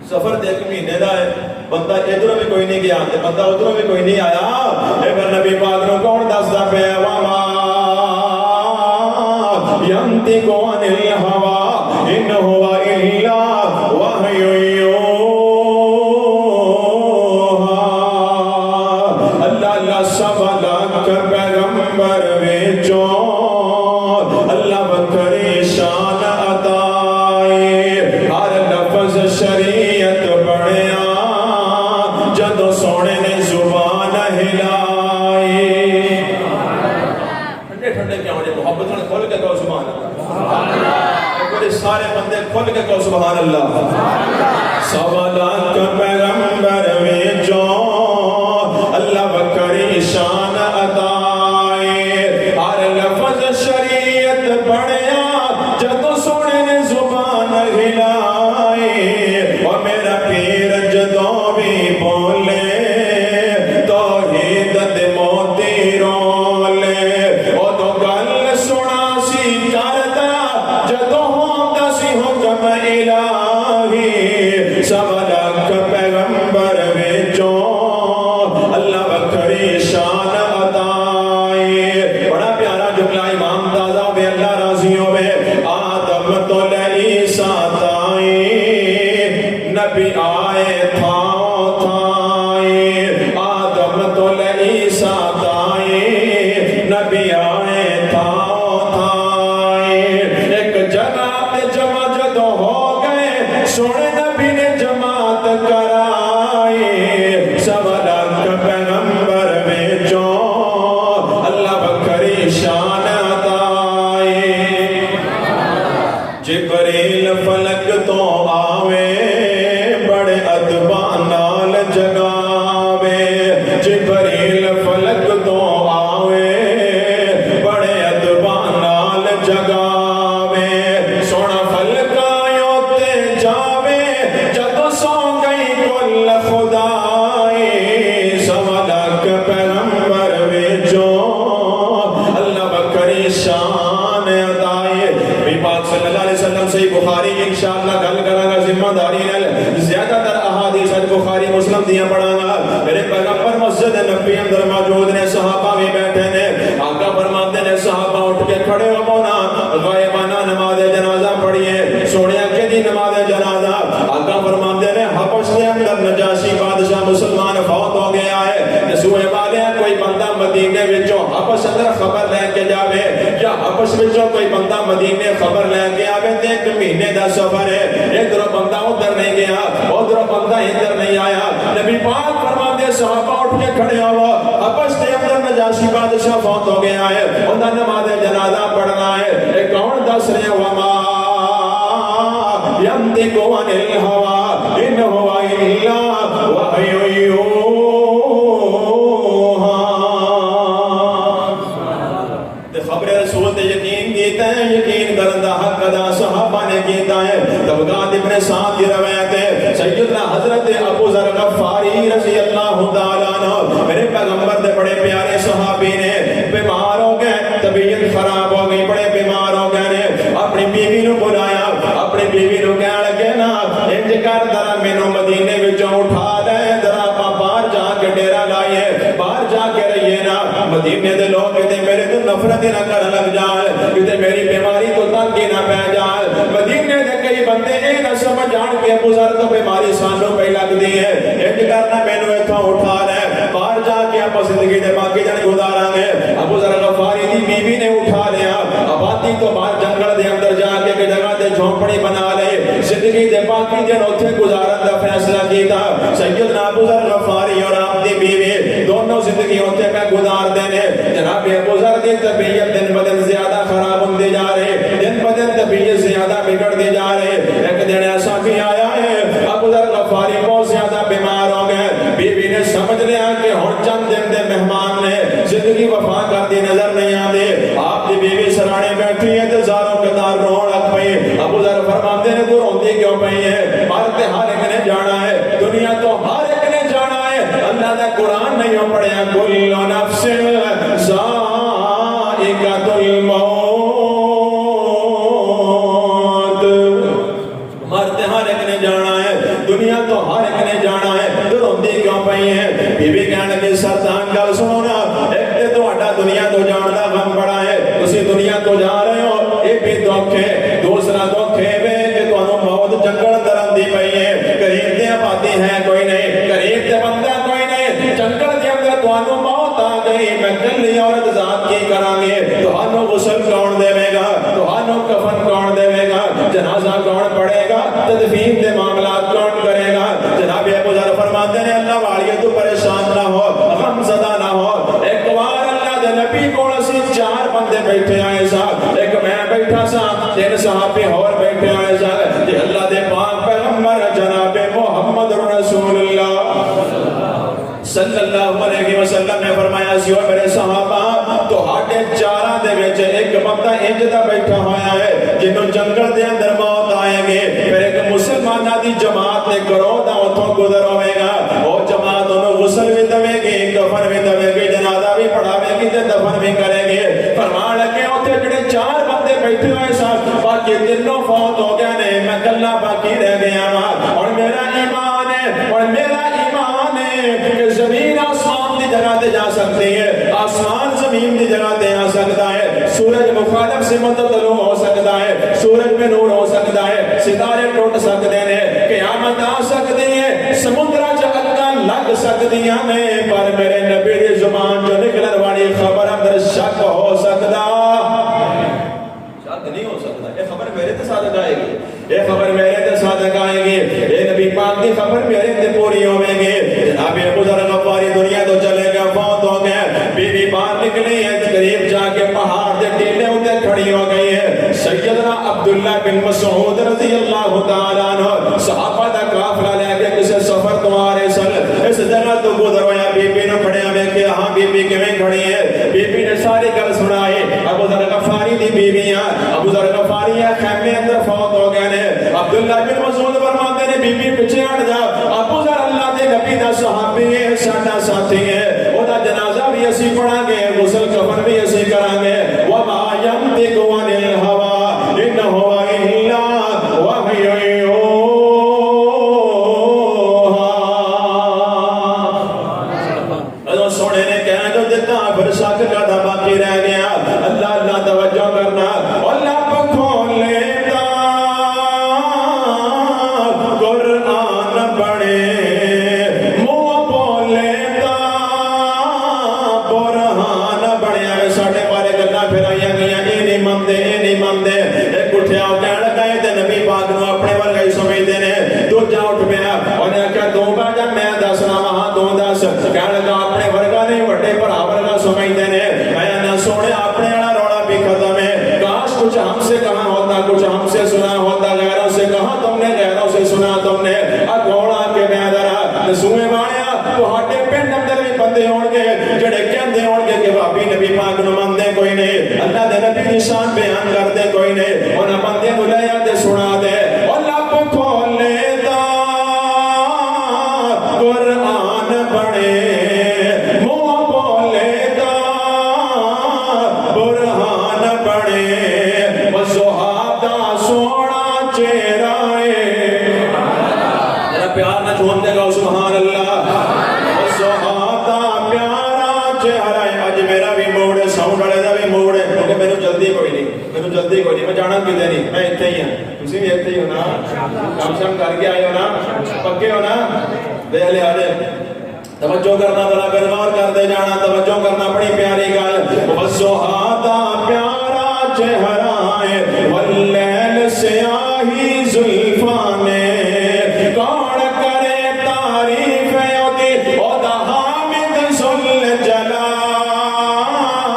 سفر تے 1 مہینے دا ہے بندہ ادھروں بھی کوئی نہیں گیا تے بندہ ادھروں بھی کوئی نہیں آیا اے پر نبی پاک نو کون دسدا پیا وما ینطق عن الہوی ان هو الا وحی یوحی اللہ اللہ سوال کر پیغمبر وچوں اللہ بکری شان عطائے ہر لفظ شریعت بڑھیا جدو سونے نے زبان ہلائی ٹھنڈے ٹھنڈے کیا ہونے محبت نے کھول کے کہو سبحان اللہ سارے بندے کھول کے کہو سبحان اللہ سوالات کا پیغمبر وچوں اللہ بکری شان عطائے ہر لفظ شریعت بڑھیا جدو سونے نے زبان ہلائی اور میرا پیر جدو بھی بولے توحید دے موتی رولے او تو گل سنا سی کردا جدو ہوندا سی حکم الہی سوالات پیغمبر وچوں اللہ بکری شان عطائے بڑا پیارا جملہ امام تازہ بے اللہ راضی ہوئے آدم تو عیسیٰ تائیں نبی آئے تھاؤ تھائیں آدم تو عیسیٰ تائیں نبی آئے تھاؤ تھائیں ایک جگہ پہ جمع جدو ہو گئے سونے نبی نے جماعت کرائی سوالات کا پیغمبر وچوں اللہ بکری شان عطائے جبریل فلک تو آوے بڑے ادبان نال جگاوے جبریل فلک تو آوے بڑے ادبان نال جگاوے سونا فلکایوں تے جاوے جدو سو گئی کل خدائی سوالات پیغمبر وچوں اللہ بکری شان عطائے نبی پاک صلی اللہ علیہ وسلم سے بخاری انشاءاللہ گل کرا گا ذمہ داری نال زیادہ تر احادیث بخاری مسلم دیاں پڑھاں گا میرے پیغمبر مسجد نبی اندر موجود نے صحابہ بھی بیٹھے نے آقا فرماتے ہیں صحابہ اٹھ کے کھڑے ہو مونا غائبانہ نماز جنازہ پڑھیے سونے کے دی نماز جنازہ آقا فرماتے ہیں حبش کے اندر نجاشی بادشاہ مسلمان فوت ہو گیا ہے نسوئے والے کوئی بندہ مدینے وچوں حبش اندر خبر لے کے جاوے یا حبش وچوں کوئی بندہ مدینے خبر لے کے آوے تے ایک مہینے دا سفر ہے ادھر بندہ ادھر نہیں گیا ادھر بندہ ادھر نہیں آیا نبی پاک فرماتے صحابہ اٹھ کے کھڑے ہو حبش کے اندر نجاشی بادشاہ فوت ہو گیا ہے انہاں نماز جنازہ پڑھنا ہے اے کون دس رہے وما ينطق عن الهوى إن هو إلا وحي يوحى خبر رسول تے یقین کیتا ہے یقین کرندہ حق ادا صحابہ نے کیتا ہے طبقات ابن سعد کی روایت ہے سیدنا حضرت ابو ذر غفاری رضی اللہ تعالیٰ عنہ میرے پیغمبر دے بڑے پیارے صحابی نے بیمار ہو گئے طبیعت خراب ہو گئی بڑے بیمار ہو گئے نے اپنی بیوی نو بلایا اپنی بیوی نو کہنے لگے نا انج کر ذرا مینوں مدینے وچوں اٹھا لے ذرا اپاں باہر جا کے ڈیرا لائیے باہر جا کے رہیے نا مدینے دے لوگ کہتے میرے تو نفرت نہ کرن لگ جائے کہتے میری بیماری تو تنگی نہ پہ جائے مدینے دے کئی بندے اے نہ سمجھ جان کے ابو ذر تو بیماری سانوں پہ لگدی ہے انج کرنا مینوں ایتھوں اٹھا لے باہر جا کے اپاں زندگی دے باقی دن گزاراں گے ابو ذر غفاری دی بیوی نے اٹھا لیا آبادی تو باہر جنگل دے اندر جا کے ایک جگہ تے جھونپڑی بنا لے زندگی دے باقی دن اوتھے گزارن دا فیصلہ کیتا سیدنا ابو ذر غفاری اور آپ دی بیوی دونوں زندگی اوتھے میں گزار دینے جناب ابو ذر دی طبیعت دن بدن زیادہ خراب ہوندی جا رہے دن بدن طبیعت زیادہ بگڑتی جا رہے ایک دن ایسا بھی آیا ہے ابو ذر غفاری بہت زیادہ بیمار ہو گئے بیوی نے سمجھ لیا کہ ہن چند دن دے مہمان نے زندگی وفا کرتی نظر نہیں آندے آپ دی بیوی سرانے بیٹھی ہے تے زاروں قطار رون لگ پئی ابو ذر فرماتے ہیں تو روندی کیوں پئی ہے مرتے ہر ایک نے جانا ہے دنیا تو ہر ایک نے جانا ہے اللہ دا قرآن نہیں ہو پڑھیا کل نفس ذائقۃ الموت مرتے ہر ایک نے جانا ہے دنیا تو ہر ایک نے جانا ہے تو روندی کیوں پئی ہے بیوی کہنے لگی سردان گل سنو نا ایک تے تہاڈا دنیا تو جان دا غم بڑا ہے تسی دنیا تو جا رہے ہو یہ بھی دکھ ہے دوسرا دکھ ہے وے کہ تانوں موت جنگل اندر آندی پئی ہے قریب تے آبادی ہے کوئی نہیں قریب تے بندہ کوئی نہیں جنگل دے اندر تانوں موت آ گئی میں کلی عورت ذات کی کراں گے تانوں غسل کون دے گا تانوں کفن کون دے گا جنازہ کون پڑھے گا تدفین دے معاملات کون کرے گا جناب ابو ذر فرماتے ہیں اللہ والیے تو پریشان نہ ہو غم زدہ نہ ہو ایک بار اللہ دے نبی کول اسی چار بندے بیٹھے آئے سا ایک میں بیٹھا سا تین صحابی اور بیٹھے آئے سا کہ اللہ دے پاک پیغمبر جناب محمد رسول اللہ صلی اللہ علیہ وسلم نے فرمایا سیو میرے صحابہ تو ہاٹے چارہ دے وچ ایک بندہ انج دا بیٹھا ہویا ہے جنوں جنگل دے اندر موت آئے گے پھر ایک مسلمانہ دی جماعت نے گروہ دا اتھوں گزر ہوئے گا وہ جماعت انہوں غسل بھی دوے گی کفن بھی دوے گی جنازہ بھی پڑھاوے گی تے دفن بھی کرے گی فرمان لگے اتھے جڑے چار بندے بیٹھے ہوئے ساتھ باقی تینوں فوت ہو گئے نے میں کلا باقی رہ گیا ہاں اور میرا ایمان ہے کہ زمین آسمان دی جگہ تے جا سکتی ہے آسمان زمین دی جگہ تے آ سکتا ہے سورج مخالف سے متطلع ہو سکتا ہے سورج میں نور ہو سکتا ہے ستارے ٹوٹ سکتے ہیں قیامت آ سکتی ہے سمندرہ چکا لگ سکتی ہیں پر میرے نبی دی زبان جو نکلن والی خبر اندر شک ہو سکتا شک نہیں ہو سکتا یہ خبر میرے تے صادق آئے گی یہ خبر میرے تے صادق آئے گی یہ نبی پاک کی خبر میرے تے پوری ہوئے گی جناب ابو ذر غفاری دنیا تو چلے گا فوت ہو گئے بیوی باہر نکلی ہے قریب جا کے پہاڑ دے ٹیلے ہوتے کھڑی ہو گئی ہے سیدنا عبداللہ بن مسعود رضی اللہ تعالیٰ عنہ صحابہ دا قافلہ لے کے کسے سفر تو آ رہے سن اس جگہ تو گزر ہویا بی بی نے کھڑے ہوئے کہ ہاں بی بی کیویں کھڑی ہے بی بی نے ساری گل سنائی ابو ذر غفاری دی بیویاں ابو ذر غفاری خیمے اندر فوت ہو گئے نے عبداللہ بن مسعود فرماتے نے بی بی پیچھے ہٹ جا ابو ذر اللہ دے نبی دا صحابی ہے ساڈا ساتھی ہے او دا جنازہ بھی اسی پڑھاں گے غسل کفن بھی اسی کراں گے وما ينطق عن الهوى ان هو الا وحي يوحى سونے نے کہہ جو دیتا پھر شک کا باقی رہ گیا بندے یہ نہیں مانتے ایک اٹھیا کہنے لگا تے نبی پاک نو اپنے ورگا ہی سمجھتے ہیں دوجا اٹھ پیا انہیں آخیا تو بہ جا میں دسنا وہاں تو دس کہنے لگا اپنے ورگا نہیں وڈے بھرا ورگا سمجھتے ہیں میں نہ سونے اپنے والا رولا بھی ختم ہے کاش کچھ ہم سے کہا ہوتا کچھ ہم سے سنا ہوتا غیروں سے کہا تم نے غیروں سے سنا تم نے اگوڑا کے میں ذرا سوئے مانیا تہاڈے پنڈ اندر بھی بندے ہون گے جڑے کہندے ہون گے کہ بھابی نبی پاک نو مندے کوئی نہیں اللہ دے نبی دی شان بیان کردے کوئی نہیں انہاں بندے نو لے آ تے سنا دے او لب کھولے دا قرآن پڑھے منہ بولے دا برہان پڑھے او سہادا سونا چہرہ پیار نہ چھوڑ دے گا سبحان اللہ سہادا پیارا چہرہ اج میرا بھی موڑ ہے ساؤنڈ والے دا بھی موڑ ہے کیونکہ میرے جلدی کوئی نہیں میں جانا کدھر نہیں میں اتنے ہی ہوں تسی بھی اتنے ہی ہو نا کام شام کر کے آئے ہو نا پکے ہو نا دیکھ لے آجے توجہ کرنا ذرا غور کر دے جانا توجہ کرنا اپنی پیاری گل سہادا پیارا چہرہ ہے واللیل سیاہی زلفان کون کرے تعریف یوتی او دا حامد ذل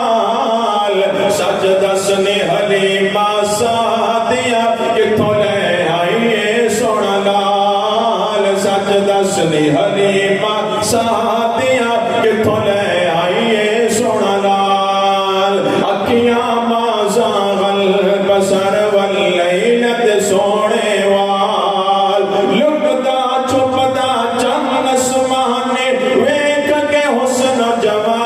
جلال سجدس نے حلیمہ سعدیہ کتھوں لے آئیے سونا لال سجدس نے حلیمہ سعدیہ کتھوں لے آئیے سونا لال اکھیاں ما زاغ البصر واللیلت سونے وال لکدا چھپدا چند اسمانے ویکھ کے حسن جمال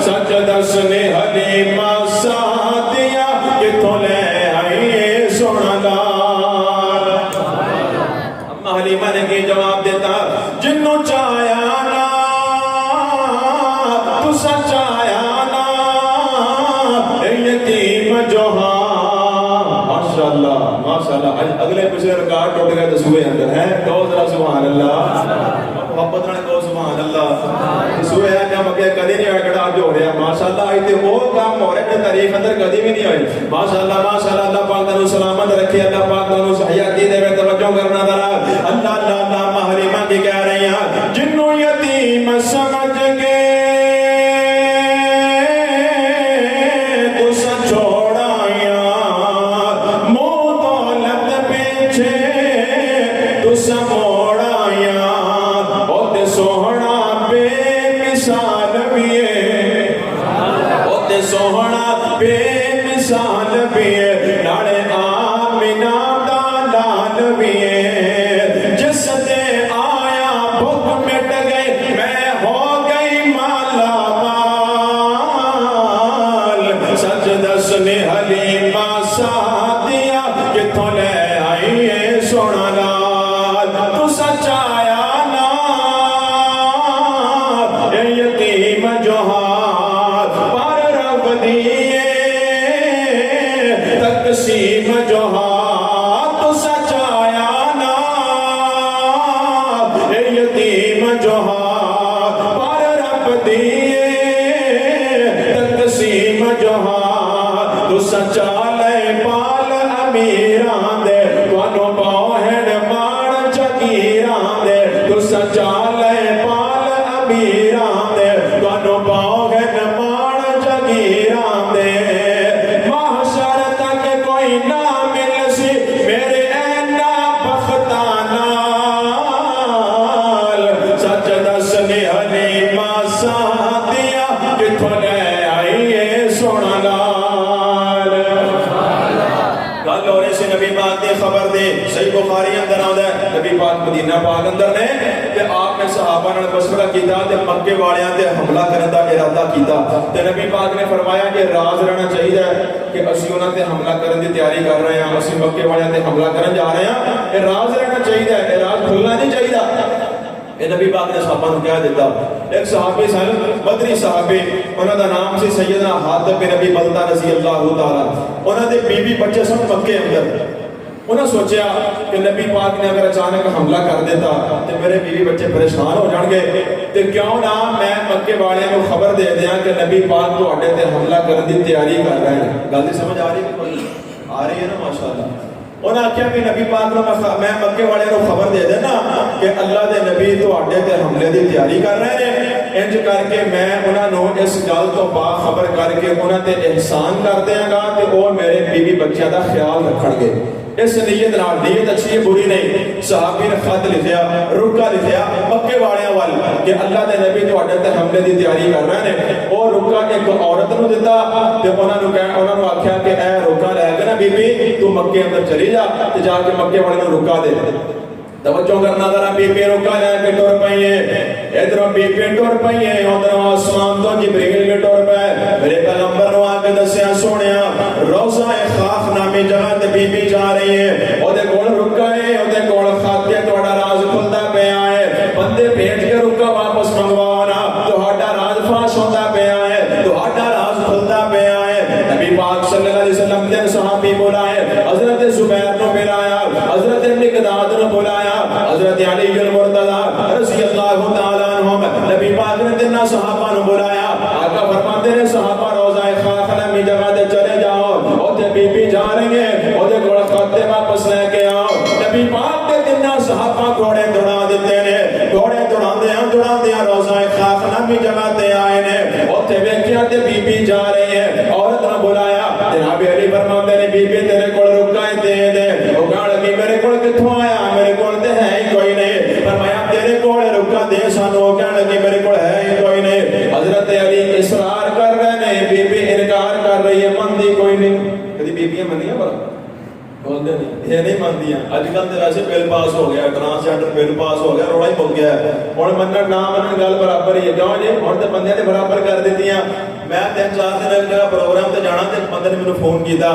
سجدس نے حلیمہ سعدیہ کتھوں لے آئیے سونا لال اما حلیمہ نے کی جواب دیتا جنوں چاہیا نا تو سچایا نا یتیم جو ہاں ماشاءاللہ اگلے پچھلے ریکارڈ ٹوٹ گئے تو سوئے اندر ہے کہو ذرا سبحان اللہ محبت نال کہو سبحان اللہ سوئے ہے کام اگے کدی نہیں ہویا کڑا جو ہو رہا ماشاءاللہ ایتھے وہ کام ہو رہا کہ تاریخ اندر کدی بھی نہیں ہوئی ماشاءاللہ اللہ پاک تانوں سلامت رکھے اللہ پاک تانوں حیاتی دے توجہ کرنا ذرا اللہ محرمہ کی کہہ رہی ہیں جنوں یتیم سمجھ گے سوہنا بے مثال بھی ہے ناڑے آمینہ دا لال بھی ہے جس دے آیا بھوک مٹ گئی میں ہو گئی مالا مال سجدس نے حلیمہ سعدیہ کتھوں لے آئیے سونا لال تو سچایا نا اے یتیم جو تقسیم جو ہاتھ سچایا نا اے یتیم جو ہاتھ پر رب دیے تقسیم جو ہاتھ تو سچا لے پال امیران دے توانو باہن مان جگیران دے تو سچا لے پال امیران دے توانو باہن مان جگیران دے نہ مل سی میرے اینا بختانال سچ دس نے حلیمہ سعدیہ کتھوں لے آئیے سونا لال گل ہو رہی سی نبی پاک دی خبر دی صحیح بخاری اندر آندا ہے نبی پاک مدینہ پاک اندر نے تے آپ نے صحابہ نال مشورہ کیتا تے مکے والیاں تے حملہ کرن دا ارادہ کیتا تے نبی پاک نے فرمایا کہ راز رہنا چاہیے کہ اسی انہاں تے حملہ کرن دی تیاری کر رہے ہیں اسی مکے والیاں تے حملہ کرن جا رہے ہیں یہ راز رہنا چاہیے یہ راز کھلنا نہیں چاہیے یہ نبی پاک نے صحابہ کو کہہ دیتا ایک صحابی سن بدری صحابی انہاں دا نام سی سیدنا حاتب بن ابی بلتہ رضی اللہ تعالی انہاں دے بیوی بچے سن مکے اندر انہوں نے سوچیا کہ نبی پاک نے اگر اچانک حملہ کر دیتا تو میرے بیوی بچے پریشان ہو جان گے، تو کیوں نہ میں مکے والوں کو خبر دے دیاں کہ نبی پاک تواڈے تے حملہ کرنے کی تیاری کر رہے ہیں۔ گل دی سمجھ آ رہی ہے؟ آ رہی ہے نا ماشاءاللہ۔ انہوں نے آخیا کہ نبی پاک کو میں مکے والوں کو خبر دے دینا کہ اللہ دے نبی تواڈے تے حملے کی تیاری کر رہے ہیں، انج کر کے میں انہوں نے اس گل تو باخبر کر کے انہوں نے احسان کر دیاں گا کہ وہ میرے بیوی بچیاں دا خیال رکھن گے۔ اس نیت نال، نیت اچھی ہے بری نہیں، صحابی نے خط لکھیا، رکا لکھیا مکے والوں وال کہ اللہ دے نبی تواڈے تے حملے دی تیاری کر رہے ہیں۔ اور رکا ایک عورت نو دتا تے انہوں نے آکھیا کہ اے رکا لے کے نا بی بی تو مکے اندر چلی جا تے جا کے مکے والے نو رکا دے۔ توجہ کرنا ذرا، بی بی رکا لے کے ٹر پئی ہے، ادھر بی بی ٹر پئی ہے، ادھر آسمان تو جبریل بھی ٹر پئے۔ میرے پیغمبر نو آ کے دسیا سونیا روضہ خاف نامی جگہ تے بی بی جا رہی ہے، اودے کول رکا ہے، اودے کول خط ہے، تہاڈا راز کھلدا پیا ہے، بندے بھیج کے رکا واپس منگواؤ نا، تہاڈا راز فاش ہوندا پیا ہے، تہاڈا راز کھلدا پیا ہے۔ نبی پاک صلی اللہ علیہ وسلم نے صحابی بلائے، حضرت زبیر نو بلایا، حضرت مقداد نو بلایا، حضرت علی المرتضی رضی اللہ تعالی عنہم، نبی پاک نے تینوں صحابہ نو بلایا۔ آقا فرماتے ہیں صحابہ روضہ خاف نامی جگہ تے چلے جاؤ، اوتھے بی بی جا رہی ہے، اوتے کول خط واپس لے کے آؤ۔ نبی پاک نے تینوں صحابہ گھوڑے دوڑا دیتے نے، گھوڑے دوڑاندیاں روضہ خاف نامی جگہ تے آئے نے، اوتھے ویکھیا تے بی بی جا رہی ہے، عورت نے بلایا، جناب علی فرماتے نے بی بی تیرے کول رکا دے دے، او کہن لگی میرے کول کتھوں آیا، میرے کول تے ہے ہی کوئی نہیں۔ فرمایا تیرے کول رکا دے سانو، او کہن لگی میرے کول ہے ہی کوئی نہیں۔ حضرت علی اصرار کر رہے ہیں، بی بی انکار کر رہی ہے، مندی کوئی نہیں۔ کدی بیبیاں مندیاں پر بولتے نہیں، یہ نہیں مانتیاں۔ اج کل تو ویسے بل پاس ہو گیا، ٹرانسجینڈر بل پاس ہو گیا، روڑا ہی مک گیا ہے، ہوں منن نہ منن گل برابر ہی ہے، کیوں جی ہوں تو بندے نے برابر کر دیتی ہیں۔ میں 3-4 دن ایک جگہ پروگرام تے جانا تے بندے نے مینوں فون کیتا،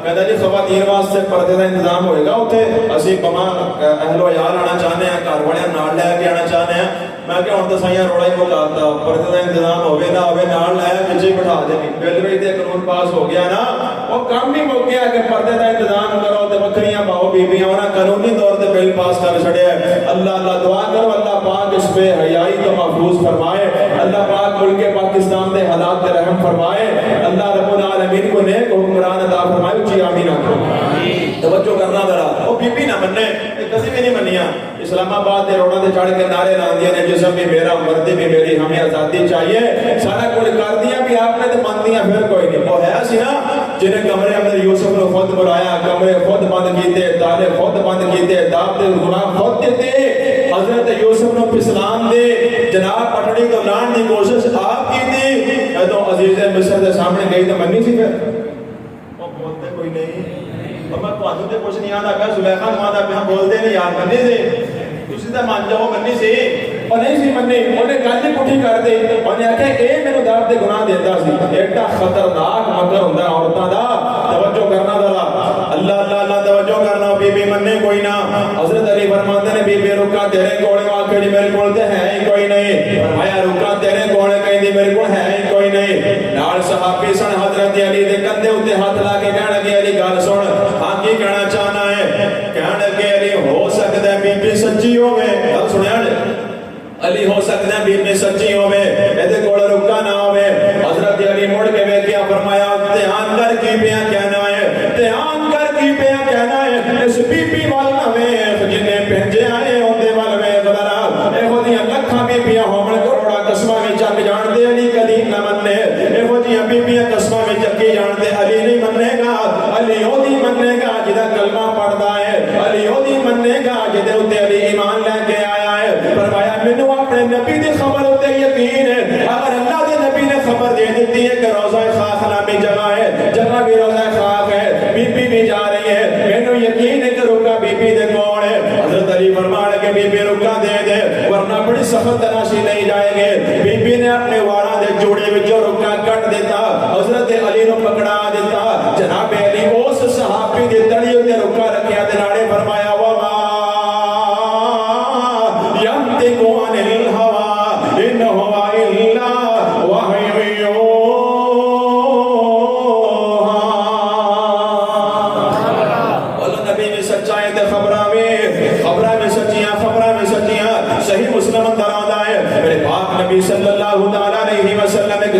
کہندا جی خواتین واسطے پردے دا انتظام ہوئے گا اوتھے، اسی کما اہل و عیال آنا چاہنے ہیں، گھر والے نال لے کے آنا چاہنے ہیں۔ میں کہ ہوں تو سائیاں روڑا ہی مکاتا، پردے دا انتظام ہوئے نہ ہوئے نال لے وچ ہی بٹھا دے، بل وچ تے قانون پاس ہو گیا نا، وہ کام ہی مک گیا کہ پردے دا انتظام کرو تے بکریاں پاؤ بیبیاں، انہاں قانونی طور تے بل پاس کر چھڑیا ہے۔ اللہ دعا کرو اللہ پاک اس بے حیائی کو محفوظ فرمائے، اللہ پاک ملک پاکستان دے حالات تے رحم فرمائے، اللہ رب العالمین کو نیک حکمران عطا فرمائے، اچھی آمین آکھو۔ توجہ کرنا ذرا، وہ بی بی نہ مننے، کسی بھی نہیں منیا۔ اسلام آباد دے روڈاں تے چڑھ کے نعرے لاندیاں نے جسم بھی میرا، مردی بھی میری، ہمیں آزادی چاہیے، سارا کچھ کر دیا بھی آپ نے تو مانتیاں پھر کوئی نہیں۔ وہ ہے سی نا جنہیں کمرے اندر یوسف نے خود بلایا، کمرے خود بند کیتے، تالے خود بند کیتے، داب دے گناہ خود دیتے، حضرت یوسف نے پھسلان دے جناب پٹڑی تو لان دی کوشش آپ کی تھی، تو عزیز مصر دے سامنے گئی تو منی سی پھر وہ بولتے کوئی نہیں۔ اور میں تو آدھو تے کچھ نہیں آنا کہ زلیخا نمانا پہ ہم بولتے نہیں یار منی سے تسی تے مان جاؤ منی سے، اور نہیں سی منی، انہیں گالی پٹھی کر دے، انہیں آکھے اے میرے دار دے گناہ دیتا سی۔ ایٹا خطرناک مکر ہوندہ ہے عورتاں دا، توجہ کرنا ذرا، اللہ توجہ کرنا، بی بی مننے کوئی نہ۔ حضرت علی فرماتے نے بی بی رکا تیرے کوڑے واقعی جی میرے کول تے ہے ہی کوئی نہیں، فرمایا رکا تیرے کوڑے کہیں دی میرے کول ہے ہی کوئی نہیں۔ نال صحابی سن حضرت علی دے کندھے اتے ہاتھ لا کے کہنے لگے علی گل سن، ہاں کی کہنا چاہنا ہے؟ کہنے لگے علی ہو سکتا ہے بی بی سچی ہوے، گل سنیا جی، علی ہو سکتا ہے بی بی سچی ہوے، ایدے کول رکا نہ ہوے۔ حضرت علی مڑ کے ویکھیا، فرمایا دھیان کر کی پیا کہنا ہے، دھیان کر کی پیا کہنا ہے، اس بی بی وال نہ ویکھ جنے بھیجے آئے اوندے وال ویکھ ذرا، ایہو جیاں لکھاں بیبیاں ہون کروڑاں قسماں وچ چک جان دے، علی کدی نہ مننے، ایہو جیاں بیبیاں قسماں وچ چکی جان دے، علی نہیں مننے گا، علی اودی مننے گا جدا کلمہ پڑھدا ہے، علی اودی مننے گا جدے اوتے علی ایمان لے کے آیا ہے۔ فرمایا مینوں اپنے نبی دی خبر ہوتے یقین ہے، اگر اللہ دے نبی نے خبر دے دیتی ہے کہ روضہ خاف نامی جگہ ہے، جگہ بھی روضہ خاف ہے، بی بی بھی جا رہی ہے، مینوں یقین ہے کہ رکا بی بی دے کون ہے۔ حضرت علی فرمان لگے بی بی رکا دے دے ورنہ بڑی سخت تلاشی نہیں جائے گے۔ بی بی نے اپنے واراں دے جوڑے وچوں رکا کٹ دیتا، حضرت علی نو پکڑا دیتا، جناب علی اس صحابی دے تڑی تے رکا رکھیا تے ناڑے فرمایا وما ينطق عن الهوى إن هو إلا وحي يوحى۔ بولو نبی میں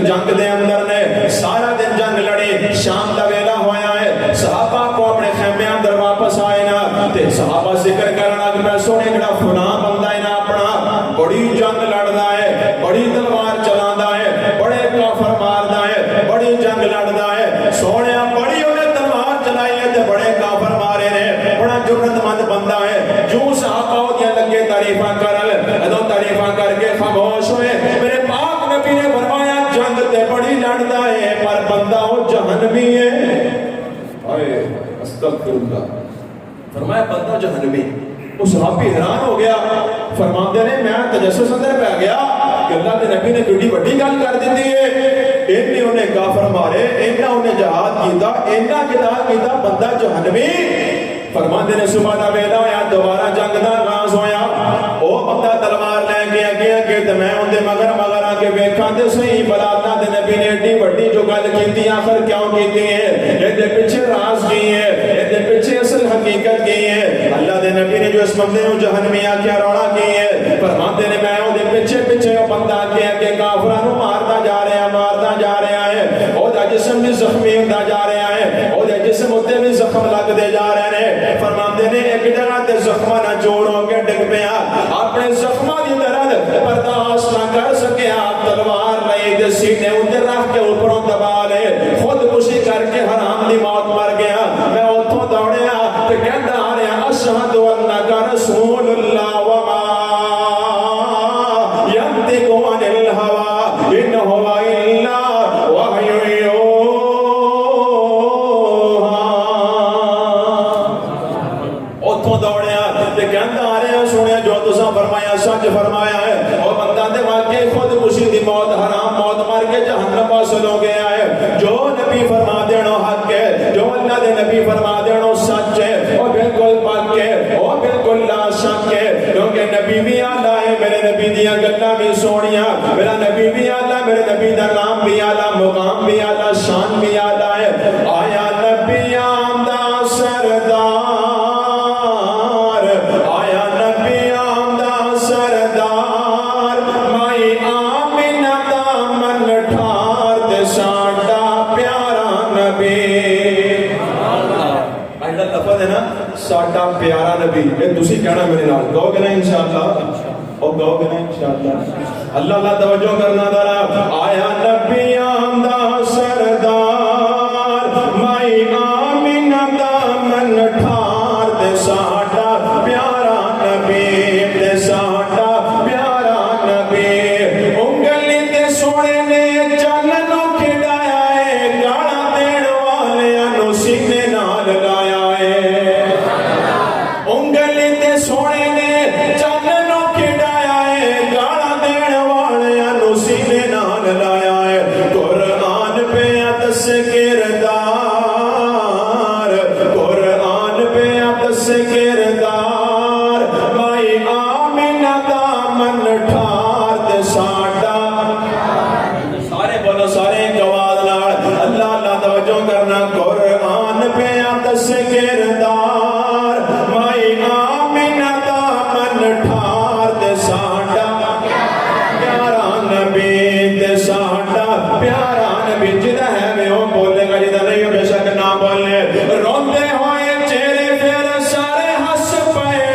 جنگ دے اندر نے سارا دن جنگ لڑی شام دا ویلا ہویا ہے صحابہ کو اپنے خیمے اندر واپس آئے نا تے صحابہ ذکر کرنا کہ میں سونے کڑا فلاں بندہ ہے نا اپنا بڑی جنگ لڑدا ہے بڑی تلوار چلاندا ہے بڑے کافر ماردا ہے بڑی جنگ لڑدا ہے سونے بڑی انہیں تلوار چلائی ہے تے بڑے کافر مارے نے بڑا جرت مند بندہ ہے جو صحابہ دیا لگے تعریفاں کرل ادو تعریفاں کر کے خاموش ہوئے میرے پاک نبی نے فرمایا جنگ تے بڑی لڑدا ہے پر بندہ وہ جہنمی ہے اے استغفر اللہ فرمایا بندہ جہنمی وہ صحابی حیران ہو گیا فرماتے نے میں تجسس اندر پہ گیا کہ اللہ کے نبی نے کیڑی بڑی گل کر دیتی ہے انہیں انہیں کافر مارے انہیں انہیں جہاد کیتا انہیں جہاد کیتا بندہ جہنمی فرماتے نے صبح دا ویلا ہویا دوبارہ جنگ دا آغاز ہویا او بندہ تلوار لے کے اگے تے میں اون دے مگر آ کے ویکھاں تے صحیح بلا اللہ دے نبی نے ایڈی بڑی جو گل کیتی آخر کیوں کیتی ہے اے دے پیچھے راز کی ہے اے دے پیچھے اصل حقیقت کی ہے اللہ دے نبی نے جو اس بندے نو جہنمی آکھیا روڑا کی ہے فرماتے نے میں اون دے پیچھے او بندہ کے کافراں نو ماردا جا رہا ہے او دا جسم بھی زخمی ہوندا جا رہا ہے او دے جسم اُتے بھی زخم لگدے جا رہے نے فرماتے نے ایک جگہ تے زخماں نہ جوڑ ہو کے ڈگ پیا اپنے زخماں دی درد برداشت نہ کر سکیا تلوار لئی تے سینے اُتے رکھ کے اوپروں دبا لے خودکشی کر کے حرام دی موت مر گیا میں اوتھوں دوڑیا تے کہندا آ رہا اشہد انک رسول اللہ وما ينطق عن الهوى ان هو الا وحی یوحی اوتھوں دوڑیا تے کہندا آ رہا سنیا جو تساں فرمایا سچ فرمایا ہے اور بندہ تے واقعی خودکشی دی موت حرام موت مر کے جہنم واصل ہو گیا ہے جو نبی فرما دینا حق ہے جو اللہ دے نبی فرما دینا سچ ہے اور بالکل پاک ہے اور بالکل لا شک ہے کیونکہ نبی بھی آلہ ہے میرے نبی دیا گلہ بھی سونیاں میرا نبی بھی آلہ میرے نبی دا نام بھی آلہ مقام بھی آلہ شان بھی آلہ ہے آیا نبی آمدہ سردار آیا نبی آمدہ سردار مائی آمینہ دامن ٹھار دے ساڈا پیارا نبی ایڈا لفظ ہے نا ساڈا پیارا نبی یہ تسی کہنا میرے نال کہو گے نا انشاءاللہ او کہو گے نا انشاءاللہ اللہ اللہ توجہ کرنا ذرا آیا نبی آمدہ سردار مائی آمینہ دامن ٹھار دے ساڈا پیارا نبی دے ساڈا پیارا نبی انگلی تے سونے نے چاننوں کھڑایا ہے گاڑا دین والیاں نو سینے نال لایا ہے انگلی تے سونے نے چاننوں کھڑایا ہے گاڑا دین والیاں نو سینے نال لایا ہے قرآن پہ دس کردار قرآن پہ دس کردار مائی آمینہ دامن ٹھار دے ساڈا سارے بولو سارے جواز نال اللہ اللہ توجہ کرنا قرآن پہ دس کردار مائی آمینہ دامن ٹھار دے ساڈا پیارا نبی دے ساڈا پیارا نبی جدہ ہے میں وہ بولے گا جدہ نہیں ہو بے شک نہ بولے روندے ہوئے چہرے پھر سارے ہس پائے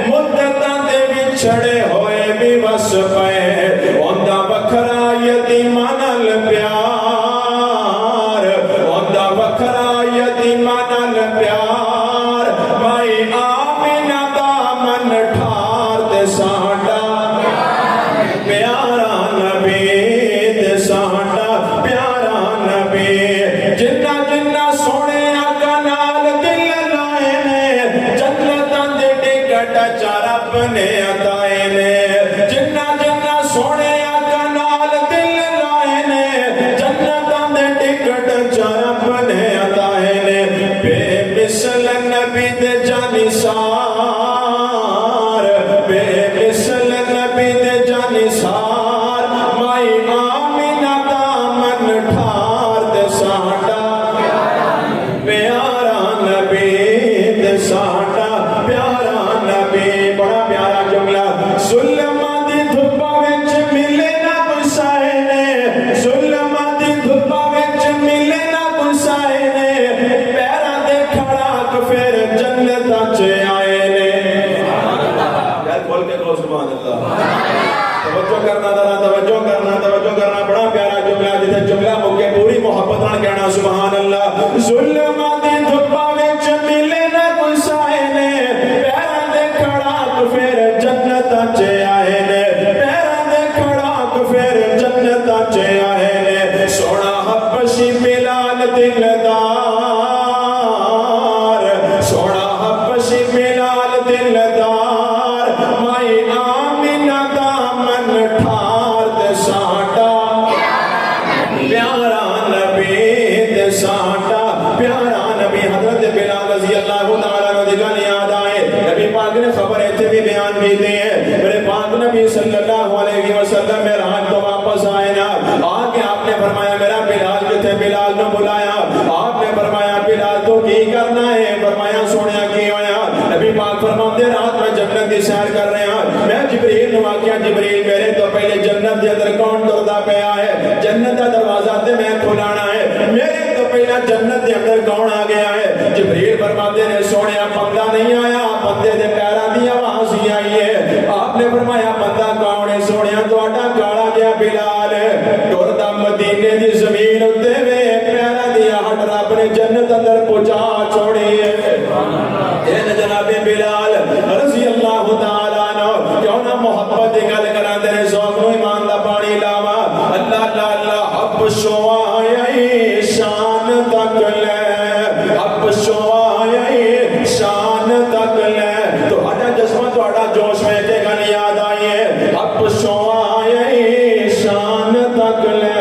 مدتاں دے وچھڑے ہوئے بھی وس پائے اوندا بکھرا یتیماں نال پیار اوندا بکھرا یتیماں نال پیار مائی آمینہ دامن ٹھار تے ساڈا پیارا نبی تے ساڈا دلدار سونا حبشی بلال دلدار مائی آمینہ دامن ٹھار دے ساٹا پیارا نبی دے ساٹا پیارا نبی حضرت بلال رضی اللہ تعالیٰ عنہ دی گل یاد آئے نبی پاک نے خبر ایتھے بھی بیان بھی دی ہے میرے پاک نبی صلی اللہ علیہ وسلم معراج تو واپس آئے نا آگے آپ نے فرمایا میرا بلال کتے بلال نے بلایا آپ نے فرمایا بلال تو کی کرنا ہے فرمایا سونیا کی ہویا نبی پاک فرماتے رات میں جنت دی سیر کر رہے ہیں میں جبریل نے واقعہ جبریل میرے تو پہلے جنت دے اندر کون ٹردا پیا ہے جنت دا دروازہ تے میں کھلانا ہے میرے تو پہلا جنت دے اندر کون آ گیا ہے جبریل فرماتے نے سونیا بندہ نہیں آیا بندے دے پیراں دی آواز ہی آئی ہے آپ نے فرمایا بندہ کون ہے سونیا تہاڈا کالا جہا بلال ٹردا مدینے دی زمین اُتے وے پیراں دی ہٹ رب نے جنت اندر پہنچا چھوڑی ہے اے جناب بلال رضی اللہ تعالیٰ عنہ کیوں نہ محبت دی گل کراندے نے ذوق نو ایمان دا پانی لاوا اللہ اللہ اللہ اب شوائے شان تک لے اب شوائے شان تک لے تہاڈا جسم تہاڈا جوش میں تے گل یاد آئی ہے اب شوائے شان تک لے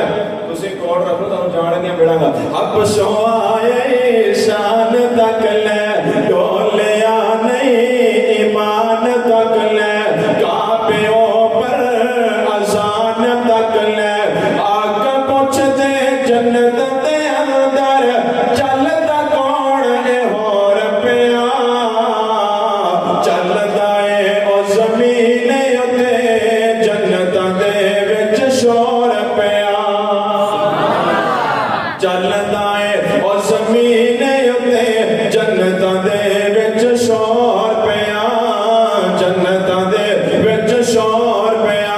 تسی کوڑ رکھو تانوں جان کے ملاں گا اب شوائے شان تک لے ڈولیا نہیں ایمان تک لے کعبوں پر اذان تک لے آقا پوچھ دے جنت دے اندر چلتا کون اے ہور پیا چلتا اے او زمین اتے جنت دے وچ شور پیا چلتا اے او زمین اتے جنت دے وچ شور پیا جنت دے وچ شور پیا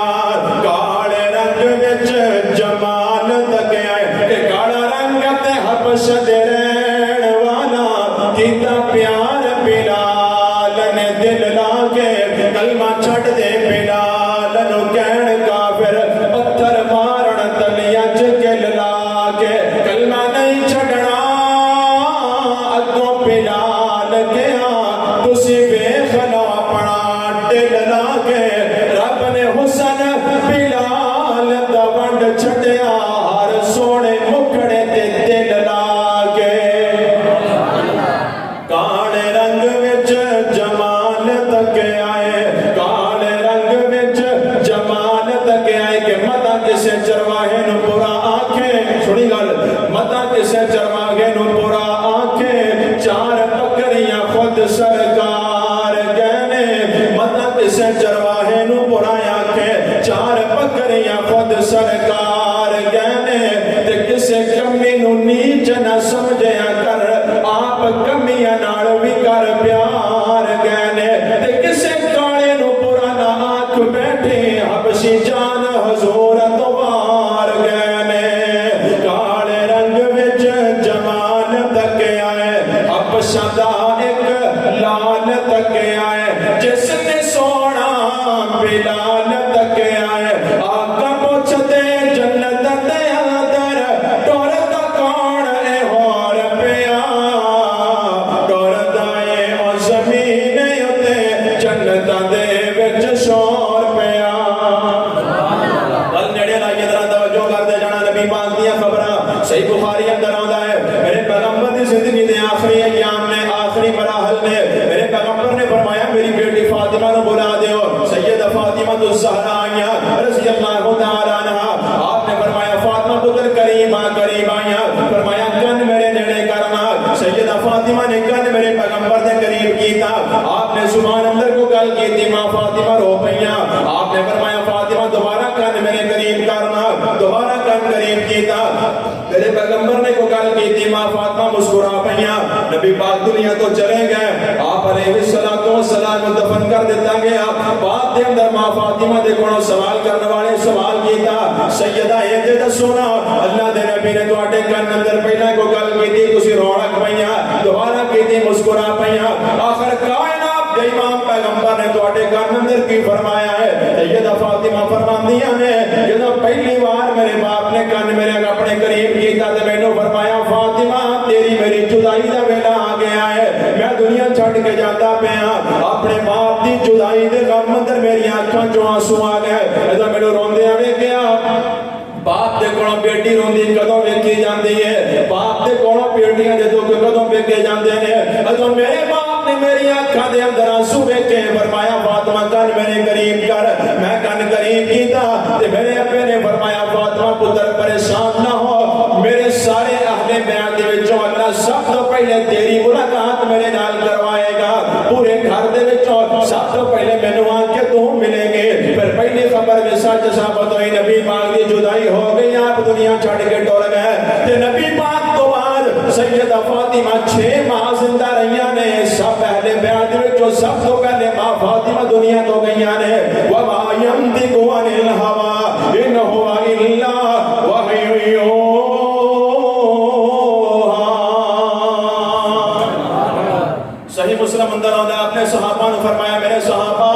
کالے رنگ وچ جمال تک آئے کہ کالا رنگ تے حبش دے رہن والا کیتا پیار بلال نے دل لا کے کلمہ چھٹ دے بلال نو کہن کافر پتھر مارن تلیاں چ گل لا کے کلمہ نہیں چھڑنا اگوں بلال کیا تسی ویکھ لو اپنا دل لا کے رب نے حسن بلال دا ونڈ چھٹیا ہر سونے مکھڑے تے دل لا کے کالے رنگ وچ جمال تک آئے کالے رنگ وچ جمال تک آئے کہ متا کسے چرواہے نو برا آنکھیں سنی گل متا کسے چرواہے نو برا آنکھیں چار بکریاں خود سرکار گہنے متا کسے چرواہے نو برا آنکھیں چار بکریاں خود سرکار گہنے تے کسے کمی نو نیچ نہ سمجھیا کر آپ کمیاں نال بھی کر پیار گہنے تے کسے کالے نو برا نہ آنکھ بیٹھے حبشی جان حضور دوار گہنے کالے رنگ وچ جمال تک آئے حبشہ دا ایک لال تک آئے جس نے سونا بلال تک آئے آقا پوچھ دے جنت دے اندر ٹورتا کون اے ہور پیا ٹورتا اے او زمین اتے جنت دے وچ شور پیا بل نیڑے لائیے ذرا توجہ کرتے جانا نبی پاک دیاں خبراں صحیح بخاری اندر آندا ہے میرے پیغمبر دی زندگی دے آخری ایام نے آخری مراحل نے میرے پیغمبر نے فرمایا میری بیٹی فاطمہ نو بلا دیو سیدہ فاطمہ الزہرا آئیاں رضی اللہ تعالیٰ عنہا آپ نے فرمایا فاطمہ پتر کریم آئیاں فرمایا کن میرے نیڑے کرنا سیدہ فاطمہ نے کن میرے پیغمبر نے قریب کیتا آپ نے زبان اندر کو گل کی تھی ماں فاطمہ رو پئیاں آپ نے فرمایا فاطمہ دوبارہ کن میرے قریب کرنا دوبارہ کن قریب کیتا میرے پیغمبر نے کو گل کی تھی ماں فاطمہ مسکرا پئیاں نبی پاک دنیا تو چلے گئے آپ علیہ السلام دفن کر دیتا گیا بعد دے اندر ماں فاطمہ دے کونوں سوال کرنے والے سوال کیتا سیدہ یہ تے دسونا اللہ دے نبی نے تواڈے کن اندر پہلا کو گل کیتی تسی روڑک پئیاں دوبارہ کیتی مسکرا پئیاں آخر کائنات دے امام پیغمبر نے تواڈے کن اندر کی فرمایا ہے سیدہ فاطمہ فرماندیاں نے جدوں پہلی بار میرے باپ نے کن میرے اپنے قریب کیتا تے مینوں فرمایا فاطمہ تیری میری جدائی دا ویلا آ گیا ہے، میں دنیا چھڑ کے جاتا پیا، اپنے باپ دی جدائی دے غم اندر میری آنکھاں چوں آنسو آ گئے، ایسا میرے روندے ویکھیا باپ دے کولوں بیٹی روندی کدوں ویکھی جاندی ہے، باپ دے کولوں بیٹیاں جدوں کدوں ویکھے جاندے نے، ادوں میرے باپ نے میری آنکھاں دے اندر آنسو ویکھے فرمایا فاطمہ کن میرے قریب کر، میں کن قریب کیتا تے میرے ابے نے فرمایا فاطمہ پتر پریشان نہ ہو، میرے سارے اہل بیت دے وچوں اللہ سب تو پہلے تیری ملاقات میرے نال کروائے گا، پورے گھر دے وچوں سب تو پہلے مینوں آ کے تو ملیں گے، پھر پہلی خبر میں سچ ثابت ہوئی نبی پاک دی جدائی ہو گئی، آپ دنیا چھڑ کے ٹر گئے تے نبی پاک تو بعد سیدہ فاطمہ 6 ماہ زندہ رہیاں نے، سب اہل بیت وچوں سب تو پہلے ماں فاطمہ دنیا تو گئیاں نے، وما ينطق عن الهوى ان هو الا وحی صحیح مسلم اندر آتا ہے، اپنے صحابہ نے فرمایا میرے صحابہ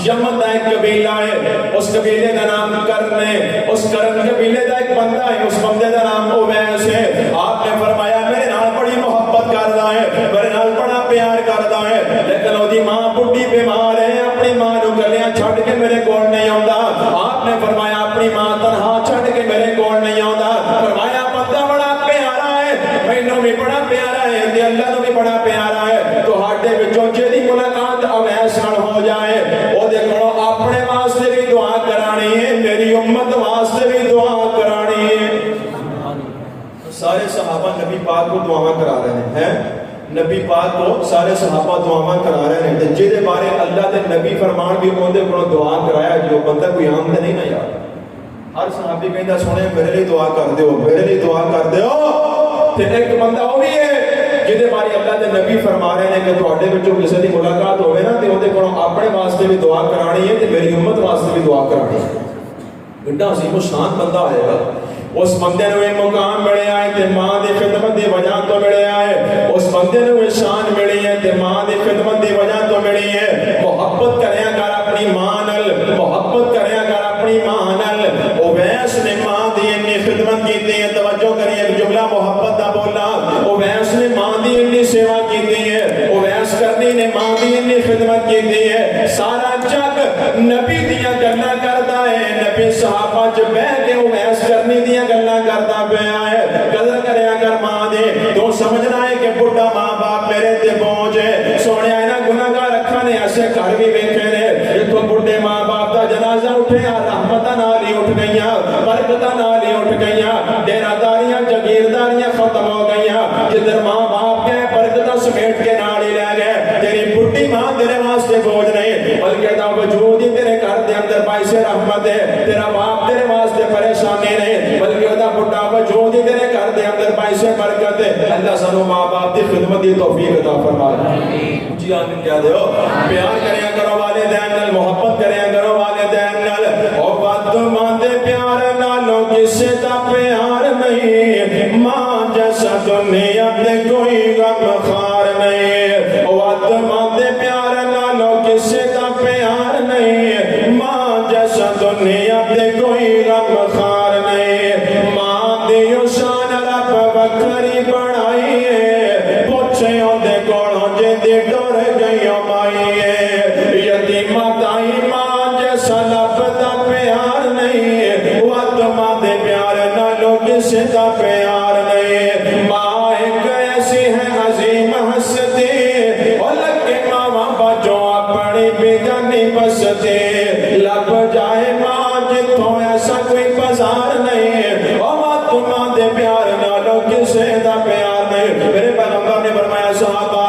یمن دا ایک قبیلہ ہے، اس قبیلے کا نام کرن ہے، اس کرن قبیلے دا ایک بندہ ہے، اس بندے دا نام اویس ہے، آپ نے فرمایا میرے نال بڑی محبت کردا ہے، میرے نال بڑا پیار کردا ہے، لیکن اودی ماں بڈھی بیمار ہے، اپنی ماں نو گلیاں چھڈ کے میرے کول نہیں آوندا، آپ نے فرمایا اپنی ماں تنہا چھڈ کے میرے کول نہیں آوندا، فرمایا بندہ بڑا پیارا ہے، مینوں بھی بڑا پیارا ہے تے اللہ نو بھی بڑا پیارا ہے، تہاڈے وچوں جیدی ملاقات اویس نال ہو جائے او دے کولوں اپنے واسطے بھی دعا کرانی ہے، میری امت واسطے بھی دعا کرانی ہے۔ سارے صحابہ نبی پاک کو دعا کرا رہے ہیں، نبی پاک کو سارے صحابہ دعا کرا رہے ہیں، جہدے بارے اللہ دے نبی فرمان بھی اندے کو دعا کرایا، جو بندہ کوئی عام تے نہیں نہ یار، ہر صحابی کہندا سونے میرے لیے دعا کر دیو، میرے لیے دعا کر دیو، تے ایک بندہ وہ بھی ہے جہدے بارے اللہ دے نبی فرما رہے ہیں کہ تواڈے وچوں کسے دی ملاقات ہوے نا تے اودے کولوں اپنے واسطے بھی دعا کرانی ہے تے میری امت واسطے بھی دعا کرانی ہے۔ بڑا عظیم و شان بندہ آئے گا، اس بندے نو یہ مقام ملیا ہے تے ماں دی خدمت دی وجہ تو ملیا ہے، اس بندے نو یہ شان ملی ہے تے ماں دی خدمت دی وجہ تو ملی ہے، محبت کریا کر اپنی ماں نال، محبت کریا کر اپنی ماں نال، اویس نے ماں دی اتنی خدمت کیتی ہے، توجہ کریے ایک جملہ محبت دا بولا، اویس نے ماں دی اتنی سیوا کیتی ہے، اویس کرنی نے ماں دی اتنی خدمت کیتی ہے، سارا جگ نبی دیاں گلاں کردا ہے، نبی صحابہ چ بیٹھ کے اویس کرنی دیاں گلاں کردا پیا ہے، قدر کریا کر ماں دے، تو سمجھنا ہے کہ بڈھا ماں باپ میرے تے بوجھ ہے، سونے انہاں گناہگار اکھاں نے ایسے گھر بھی ویکھے نے جتھوں بڈھے ماں باپ دا جنازہ اٹھیا رحمتاں نال ہی اٹھ گئیاں، برکتاں نال ہی اٹھ گئیاں، ڈیرہ داریاں جاگیرداریاں ختم ہو گئیاں، جدھر ماں باپ گئے برکتاں سمیٹ کے نال ہی لے گئے، تیری بڈھی ماں تیرے واسطے بوجھ نہیں بلکہ دا وجود ہی تیرے گھر دے اندر باعث رحمت ہے، تیرا باپ تیرے واسطے پریشانی نہیں بلکہ دا بڈھا وجود ہی تیرے گھر دے اندر باعث برکت ہے۔ اللہ سانو ماں باپ دی خدمت دی توفیق عطا فرمائے، جی آمین کہہ دیو، پیار کریا کرو والدین نال، محبت کریا کرو والدین نال، او بد ماں دے پیار نالوں کسے دا پیار نہیں، ماں جیسا دنیا تے کوئی غم خار نہیں، او بد ماں دے پیار نالوں کسے دا پیار نہیں، ماں جیسا دنیا تے کوئی غم خار نہیں، ماں دیو شان رب وکھری بڑھائی ہے، پوچھے دے کولوں جے ڈر گئیوں مائی ہے، یتیمہ تائی ماں جیسا لبدا پیار نہیں، وقت ماں دے پیار نالوں کسے دا پیار نہیں، ماں ایک ایسی ہے عظیم ہستی، اور لگے ماں بچوں اپنی بیگانی بستی، لب جائے ماں جتوں ایسا کوئی بازار نہیں، اور وقت ماں دے پیار نالوں کسے دا پیار نہیں۔ میرے پیغمبر نے فرمایا صحابہ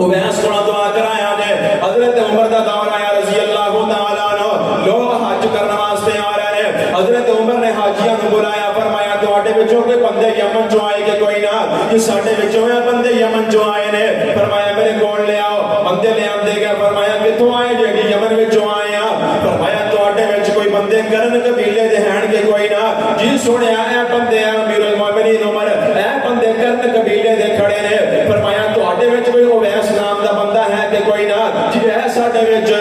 اویس کو دعا کرایا جائے، حضرت عمر دا دور آیا رضی اللہ تعالیٰ عنہ، لوگ حج کرنے واسطے آ رہے ہیں، حضرت عمر نے حاجیاں کو بلایا، فرمایا تواڈے وچوں کے بندے یمن چوں آئے کہ کوئی نہ، کہ ساڈے وچوں ہے بندے یمن چوں آئے نے، فرمایا میرے کول لے آؤ، بندے لے آندے گئے، فرمایا کتھوں آئے جے؟ کہ یمن وچوں آئے ہیں، فرمایا تواڈے وچ کوئی بندے کرن قبیلے دے ہیں کہ کوئی نہ؟ جی سنیا اے بندے امیر المومنین عمر، اے بندے کرن قبیلے دے کھڑے نے، فرمایا تواڈے وچ کوئی اویس نام دا بندہ ہے کہ کوئی نہ؟ جی اے ساڈے وچ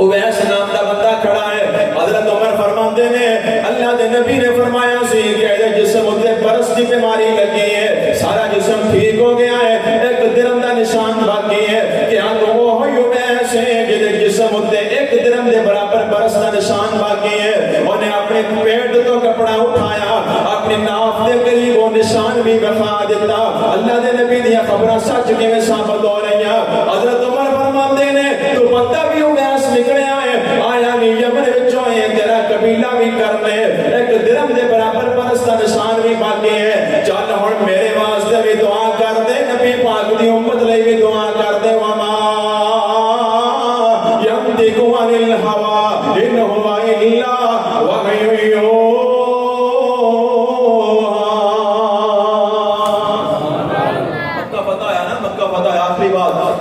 اویس نام دا بندہ کھڑا ہے۔ حضرت عمر فرماندے نے اللہ دے نبی نے فرمایا سی کہ جسم تے برس کی بیماری لگی ہے، سارا جسم ٹھیک ہو گیا ہے، ایک درم دا نشان باقی ہے کہ تو وہ ہوئی ویسے جدے جسم ہوتے ایک درم دے برابر برس دا نشان باقی ہے، انہیں اپنے پیٹ تو کپڑا اٹھایا، اپنی ناف دے قریب وہ نشان بھی بخا دیتا۔ اللہ دے نبی دیا خبرہ سچ کے میں ثابت ہو رہی ہیں۔ حضرت عمر فرماتے نے تو پتہ بھی ہو گیا نکلے آئے آیا نہیں یمن وچوں ہے تیرا قبیلہ بھی کرنے ایک درم دے برابر برس دا نشان بھی باقی ہے، چل ہن میرے واسطے بھی دعا کر دے، نبی پاک دی امت لئی بھی دعا کر دے۔ وما ينطق عن الهوى إن هو إلا وحي يوحى۔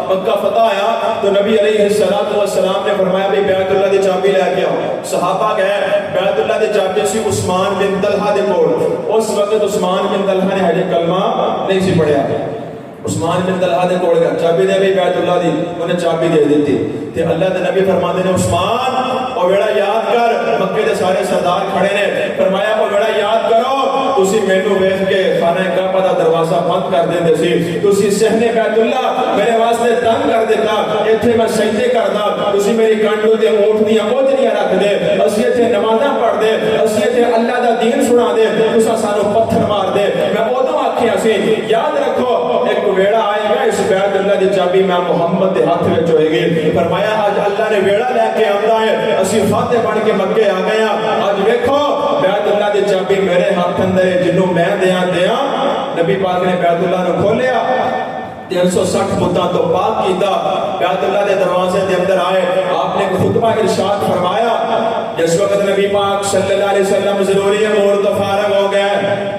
مکہ فتح آیا تو نبی علیہ السلام نے فرمایا بھی بیت اللہ دی چابی لے کے آؤ۔ صحابہ گئے بیت اللہ دی چابی سی عثمان بن طلحہ دے کول، اس وقت عثمان بن طلحہ نے ہجے کلمہ نہیں سی پڑھیا، عثمان بن طلحہ دے کول گیا، چابی دے بھی بیت اللہ دی، انہیں چابی دے دیتی تے اللہ دے نبی فرماندے نے عثمان او ویڑا یاد کر، مکے دے سارے سردار کھڑے نے، فرمایا او ویڑا یاد کرو تسی مینوں ویکھ کے خانہ کعبہ دا دروازہ بند کر دیندے سی، تسی صحن بیت اللہ میرے واسطے تنگ کر دیتا، ایتھے میں سجدے کردا، تسی میری کانڈو تے اونٹ دیاں اوجڑیاں رکھ دے، اسی ایتھے نمازاں پڑھ دے، اسی ایتھے اللہ دا دین سنا دے، تساں سانوں پتھر مار دے، میں اودوں آکھیا سی یاد رکھو ایک ویڑا آئے گا اس بیت اللہ دی چابی میں محمد دے ہاتھ وچ ہوئے گی۔ فرمایا آج اللہ نے ویڑا لے کے آندا ہے، اسی فاتح بن کے مکے آ گئے ہیں، آج دیکھو بیت اللہ دی چابی میرے ہاتھ اندر ہے، جنوں میں دیاں نبی پاک نے بیت اللہ نو کھولیا، 360 بتاں تو پاک کیتا، بیت اللہ دے دروازے دے اندر آئے، آپ نے خطبہ ارشاد فرمایا، جس وقت نبی پاک صلی اللہ علیہ وسلم ضروری امور تو فارغ ہو گئے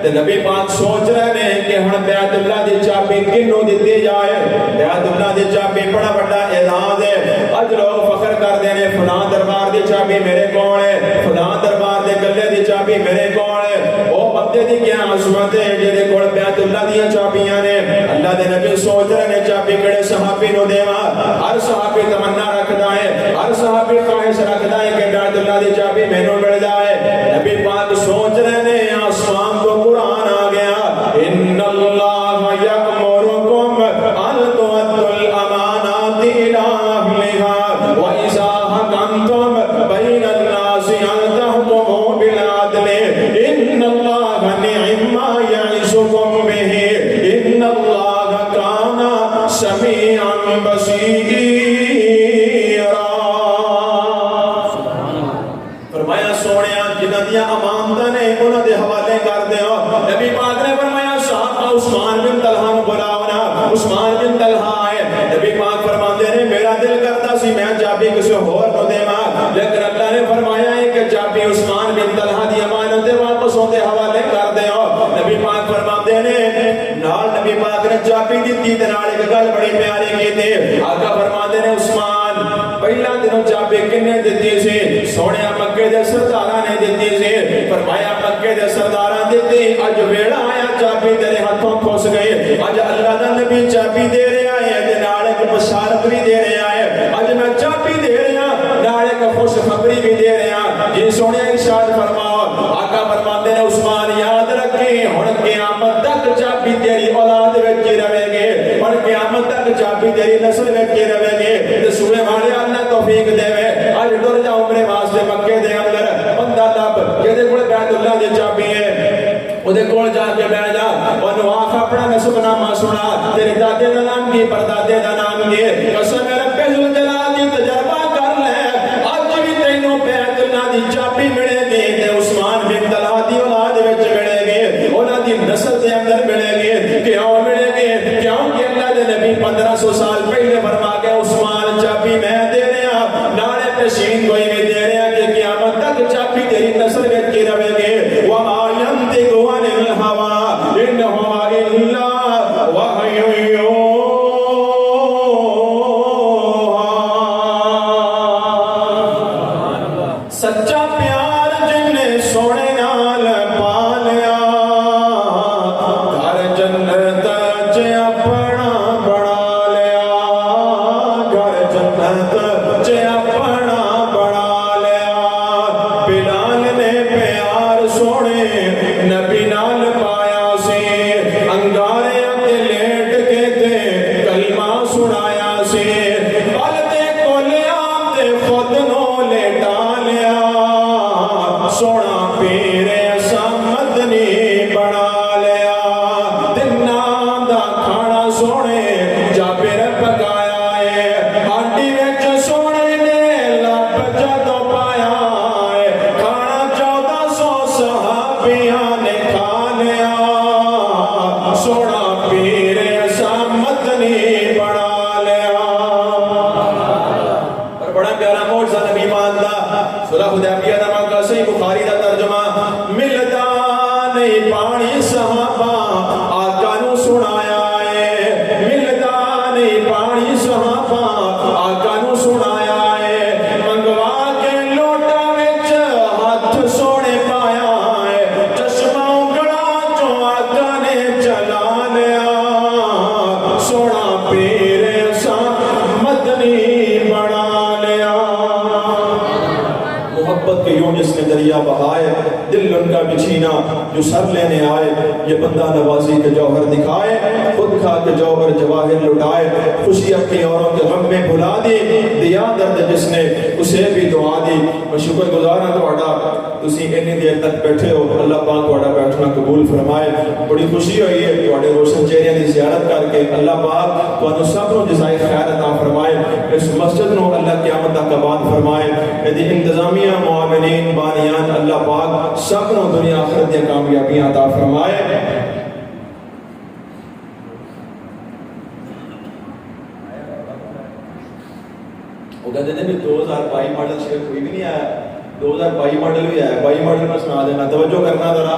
تے نبی پاک سوچ رہے ہیں کہ ہن بیت اللہ دی چابی کینوں دتی جائے، بیت اللہ دی چابی بڑا بڑا اعزاز ہے، اج لوگ فخر کردے نے فلاں دربار دی چابی میرے کول ہے، فلاں دربار دے گلے دی چابی میرے کول ہے، او بندے دی کیا عظمت ہے جے کول بیت اللہ دی چابیاں نے۔ اللہ دے نبی سوچ رہے ہیں چابی کڑے صحابی نو دیواں، ہر صحابی تمنا رکھدا ہے، ہر صحابی خواہش رکھدا ہے کہ بیت اللہ دی چابی مینوں مل جائے۔ نبی پاک سوچ رہے ہیں آسمان کو قرآن آ گیا، ان اللہ یأمرکم ان تؤدوا الامانات الی اہلھا واذا حکمتم بین الناس ان تحکموا بالعدل ان اللہ نعم ما یعظکم بہ ان اللہ کان سمیعا بصیرا۔ فرمایا سونیا جنہاں دیاں امانتاں نے انہاں دے حوالے کر دیو۔ نبی پاک نے فرمایا صحابہ عثمان بن طلحہ نو بلاونا، عثمان بن طلحہ آئے، نبی پاک فرماندے نے میرا دل کرتا سی میں چابی کسی اور کو دیواں، لیکن اللہ نے فرمایا ہے کہ چابی عثمان بن طلحہ دی امانت واپس ہوندے حوالے کر دیو۔ نبی پاک فرماندے نے نال نبی پاک نے چابی دتی تے نال ایک گل بڑی پیاری کیتی، آقا فرماندے نے عثمان پہلا دنوں چابی کنے دتی سی؟ سونیا مکے دے سرداراں نے دتی سی۔ فرمایا مکے دے سرداراں دتی، اج ویڑا آیا چابی تیرے ہاتھوں پھس گئی، اج اللہ دا نبی چابی دے رہا ہے تے نال ایک بشارت بھی دے رہا ہے، اج میں چابی دے رہا نال ایک خوشخبری بھی دے رہا۔ جی سونیا ارشاد فرماؤ، آقا فرماندے نے عثمان یاد رکھی ہن قیامت تک چابی تیری اولاد وچ رہے گی، ہن قیامت تک چابی تیری نسل وچ رہے گی تے سونے والے اللہ توفیق دے اج ڈر جا عمرے واسطے مکے دے اندر بندہ لب جے کول بیت اللہ دی چابی ہے اودے کول جا کے بیٹھ جا، اونوں آکھ اپنا نسب نامہ سنا، تیرے دادے دا نام کی پردادے دا نام کی، قسم رب ذوالجلال دی تجربہ کر لے، اج بھی تینوں بیت اللہ دی چابی ملے گی تے عثمان بن طلحہ دی اولاد وچ ملے گی، انہاں دی نسل دے اندر ملے گی۔ کیوں ملے گی؟ کیونکہ اللہ دے نبی 1500 سال پہلے فرما کے عثمان چابی میں دے رہا، نالے پیشین کوئی بھی دے رہا کہ قیامت تک چابی تیری نسل وچ رہے گی۔ وما ينطق عن الهوى ان هو الا وحی یوحى۔ سچا پیار جن نے سونے نال پالیا، گھر جنت چ اپنا بنا لیا۔ نہیں پانی صحابہ آقا نو سنایا ہے، ملدا نہیں پانی صحابہ آقا نو سنایا ہے، منگوا کے لوٹا وچ ہاتھ سونے پایا ہے، چشمہ انگڑا چو آقا نے چلا لیا، سونا پیر سا مدنی بنا لیا۔ محبت کے یوں جس نے دریا بہائے، دل ان کا بچھینا جو سر لینے آئے، یہ بندہ نوازی کے جوہر دکھائے، خود کھا کے جوہر جواہر لٹائے، خوشی اپنی اوروں کے غم میں بھلا دی، دیا درد جس نے اسے بھی دعا دی۔ میں شکر گزار ہوں تہاڈا، تسی اتنی دیر تک بیٹھے ہو، اللہ پاک تہاڈا بیٹھنا قبول فرمائے۔ بڑی خوشی ہوئی ہے تہاڈے روشن چہرے دی زیارت کر کے، اللہ پاک تانوں سب نوں جزائے خیر عطا فرمائے، اس مسجد نوں اللہ قیامت تک آباد فرمائے، ایدی انتظامیہ معاونین بانیان اللہ پاک سب نوں دنیا آخرت دی کامیابیاں عطا فرمائے۔ وہ کہتے ہیں کہ 2022 ماڈل شیئر کوئی بھی نہیں آیا، 2022 ماڈل بھی آیا، 22 ماڈل میں سنا دینا، توجہ کرنا ذرا۔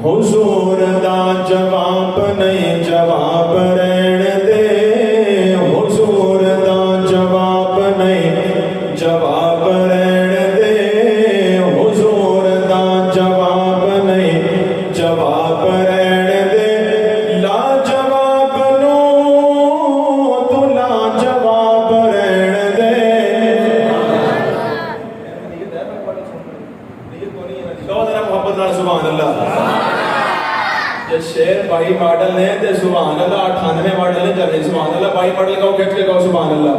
حضور دا جواب نہیں جواب رہن دے، حضور دا جواب نہیں جواب رہن دے، حضور دا جواب نہیں جواب رہن دے، لا جواب نو تو لا جواب رہن دے۔ محبت نال سبحان اللہ۔ شیر 22 ماڈل نے تے سبحان اللہ 98 ماڈل نے چلے، سبحان اللہ 22 ماڈل کا کھٹ کے کہو سبحان اللہ۔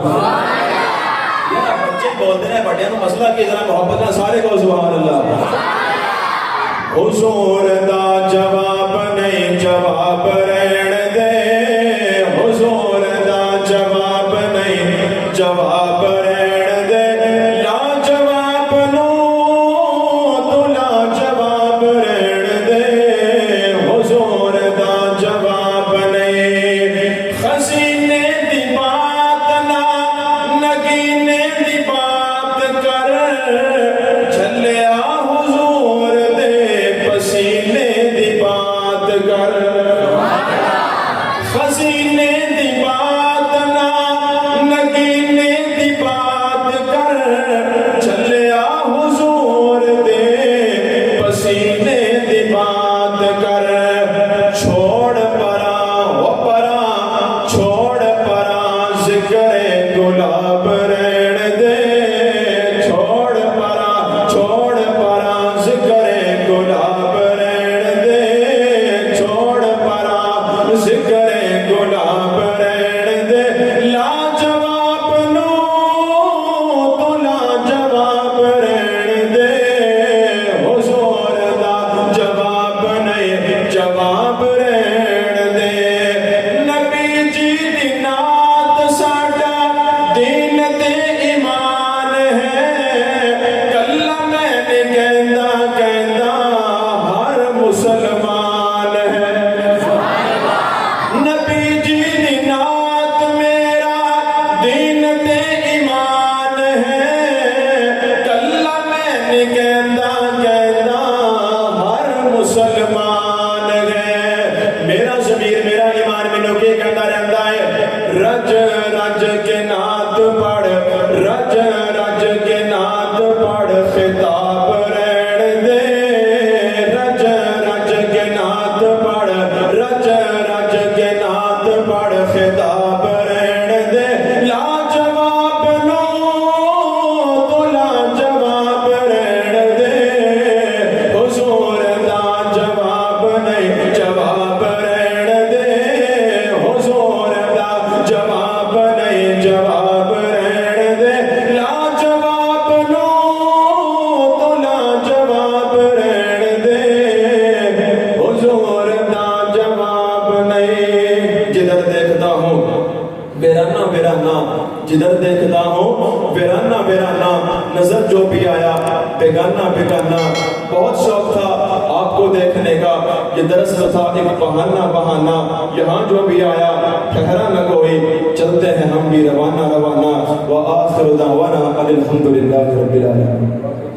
یار بچے بولتے ہیں بڑیاں نو مسئلہ کی ذرا محبت نال سارے کہو سبحان اللہ۔ حضور دا جواب نہیں جواب رہن دے، حضور دا جواب نہیں جواب رہن دے، لا جواب نو تو لا جواب رہن دے، حضور دا جواب نہیں، خزینے دی بات نہ نگینے دی بات کر، جھلیا حضور دے پسینے دی بات کر، خزینے دی بات نہ نگینے دی بات کر، جھلیا حضور دے پسینے دی بات کر، چھوڑ پرا وہ پرا چھوڑ پرا ذکر گلاب رہن دے، چھوڑ پرا ذکر گلاب رہن دے، چھوڑ پرا ذکر گلاب رہن دے، لا جواب نو تو لا جواب رہن دے، حضور دا جواب نہیں جواب رہن دے۔ نبی جی دی نعت ساڈا دین تے ایمان ہے، کلا میں نے کہندا کہندا ہر مسلمان ہے، نبی جی دی نعت میرا دین تے ایمان ہے، کلا میں نے کہندا کہندا ہر مسلمان ہے۔ میرا ضمیر میرا ایمان مینوں کی کہندا رہندا ہے، رج رج کے نعت پڑھ، رج رج کے نعت پڑھ، خطاب رہن دے، رج رج کے نعت پڑھ، رج رج کے نعت پڑھ، خطاب رہن دے، لا جواب نو تو لا جواب رہن دے، حضور دا جواب نہیں جواب رہن دے، حضور دا جواب نہیں جواب رہن دے، لا جواب نو تو لا جواب رہن دے، حضور دا جواب نہیں۔ جدھر دیکھتا ہوں ویرانہ ویرانہ، جدھر دیکھتا ہوں ویرانہ ویرانہ، نظر جو بھی آیا بیگانہ بیگانہ، بہت شوق تھا آپ کو دیکھنے کا، یہ دراصل تھا ایک بہانہ بہانہ، یہاں جو بھی آیا ٹھہرا نہ کوئی، چلتے ہیں ہم بھی روانہ روانہ، وآخر دعوانا ان الحمدللہ رب العالمین۔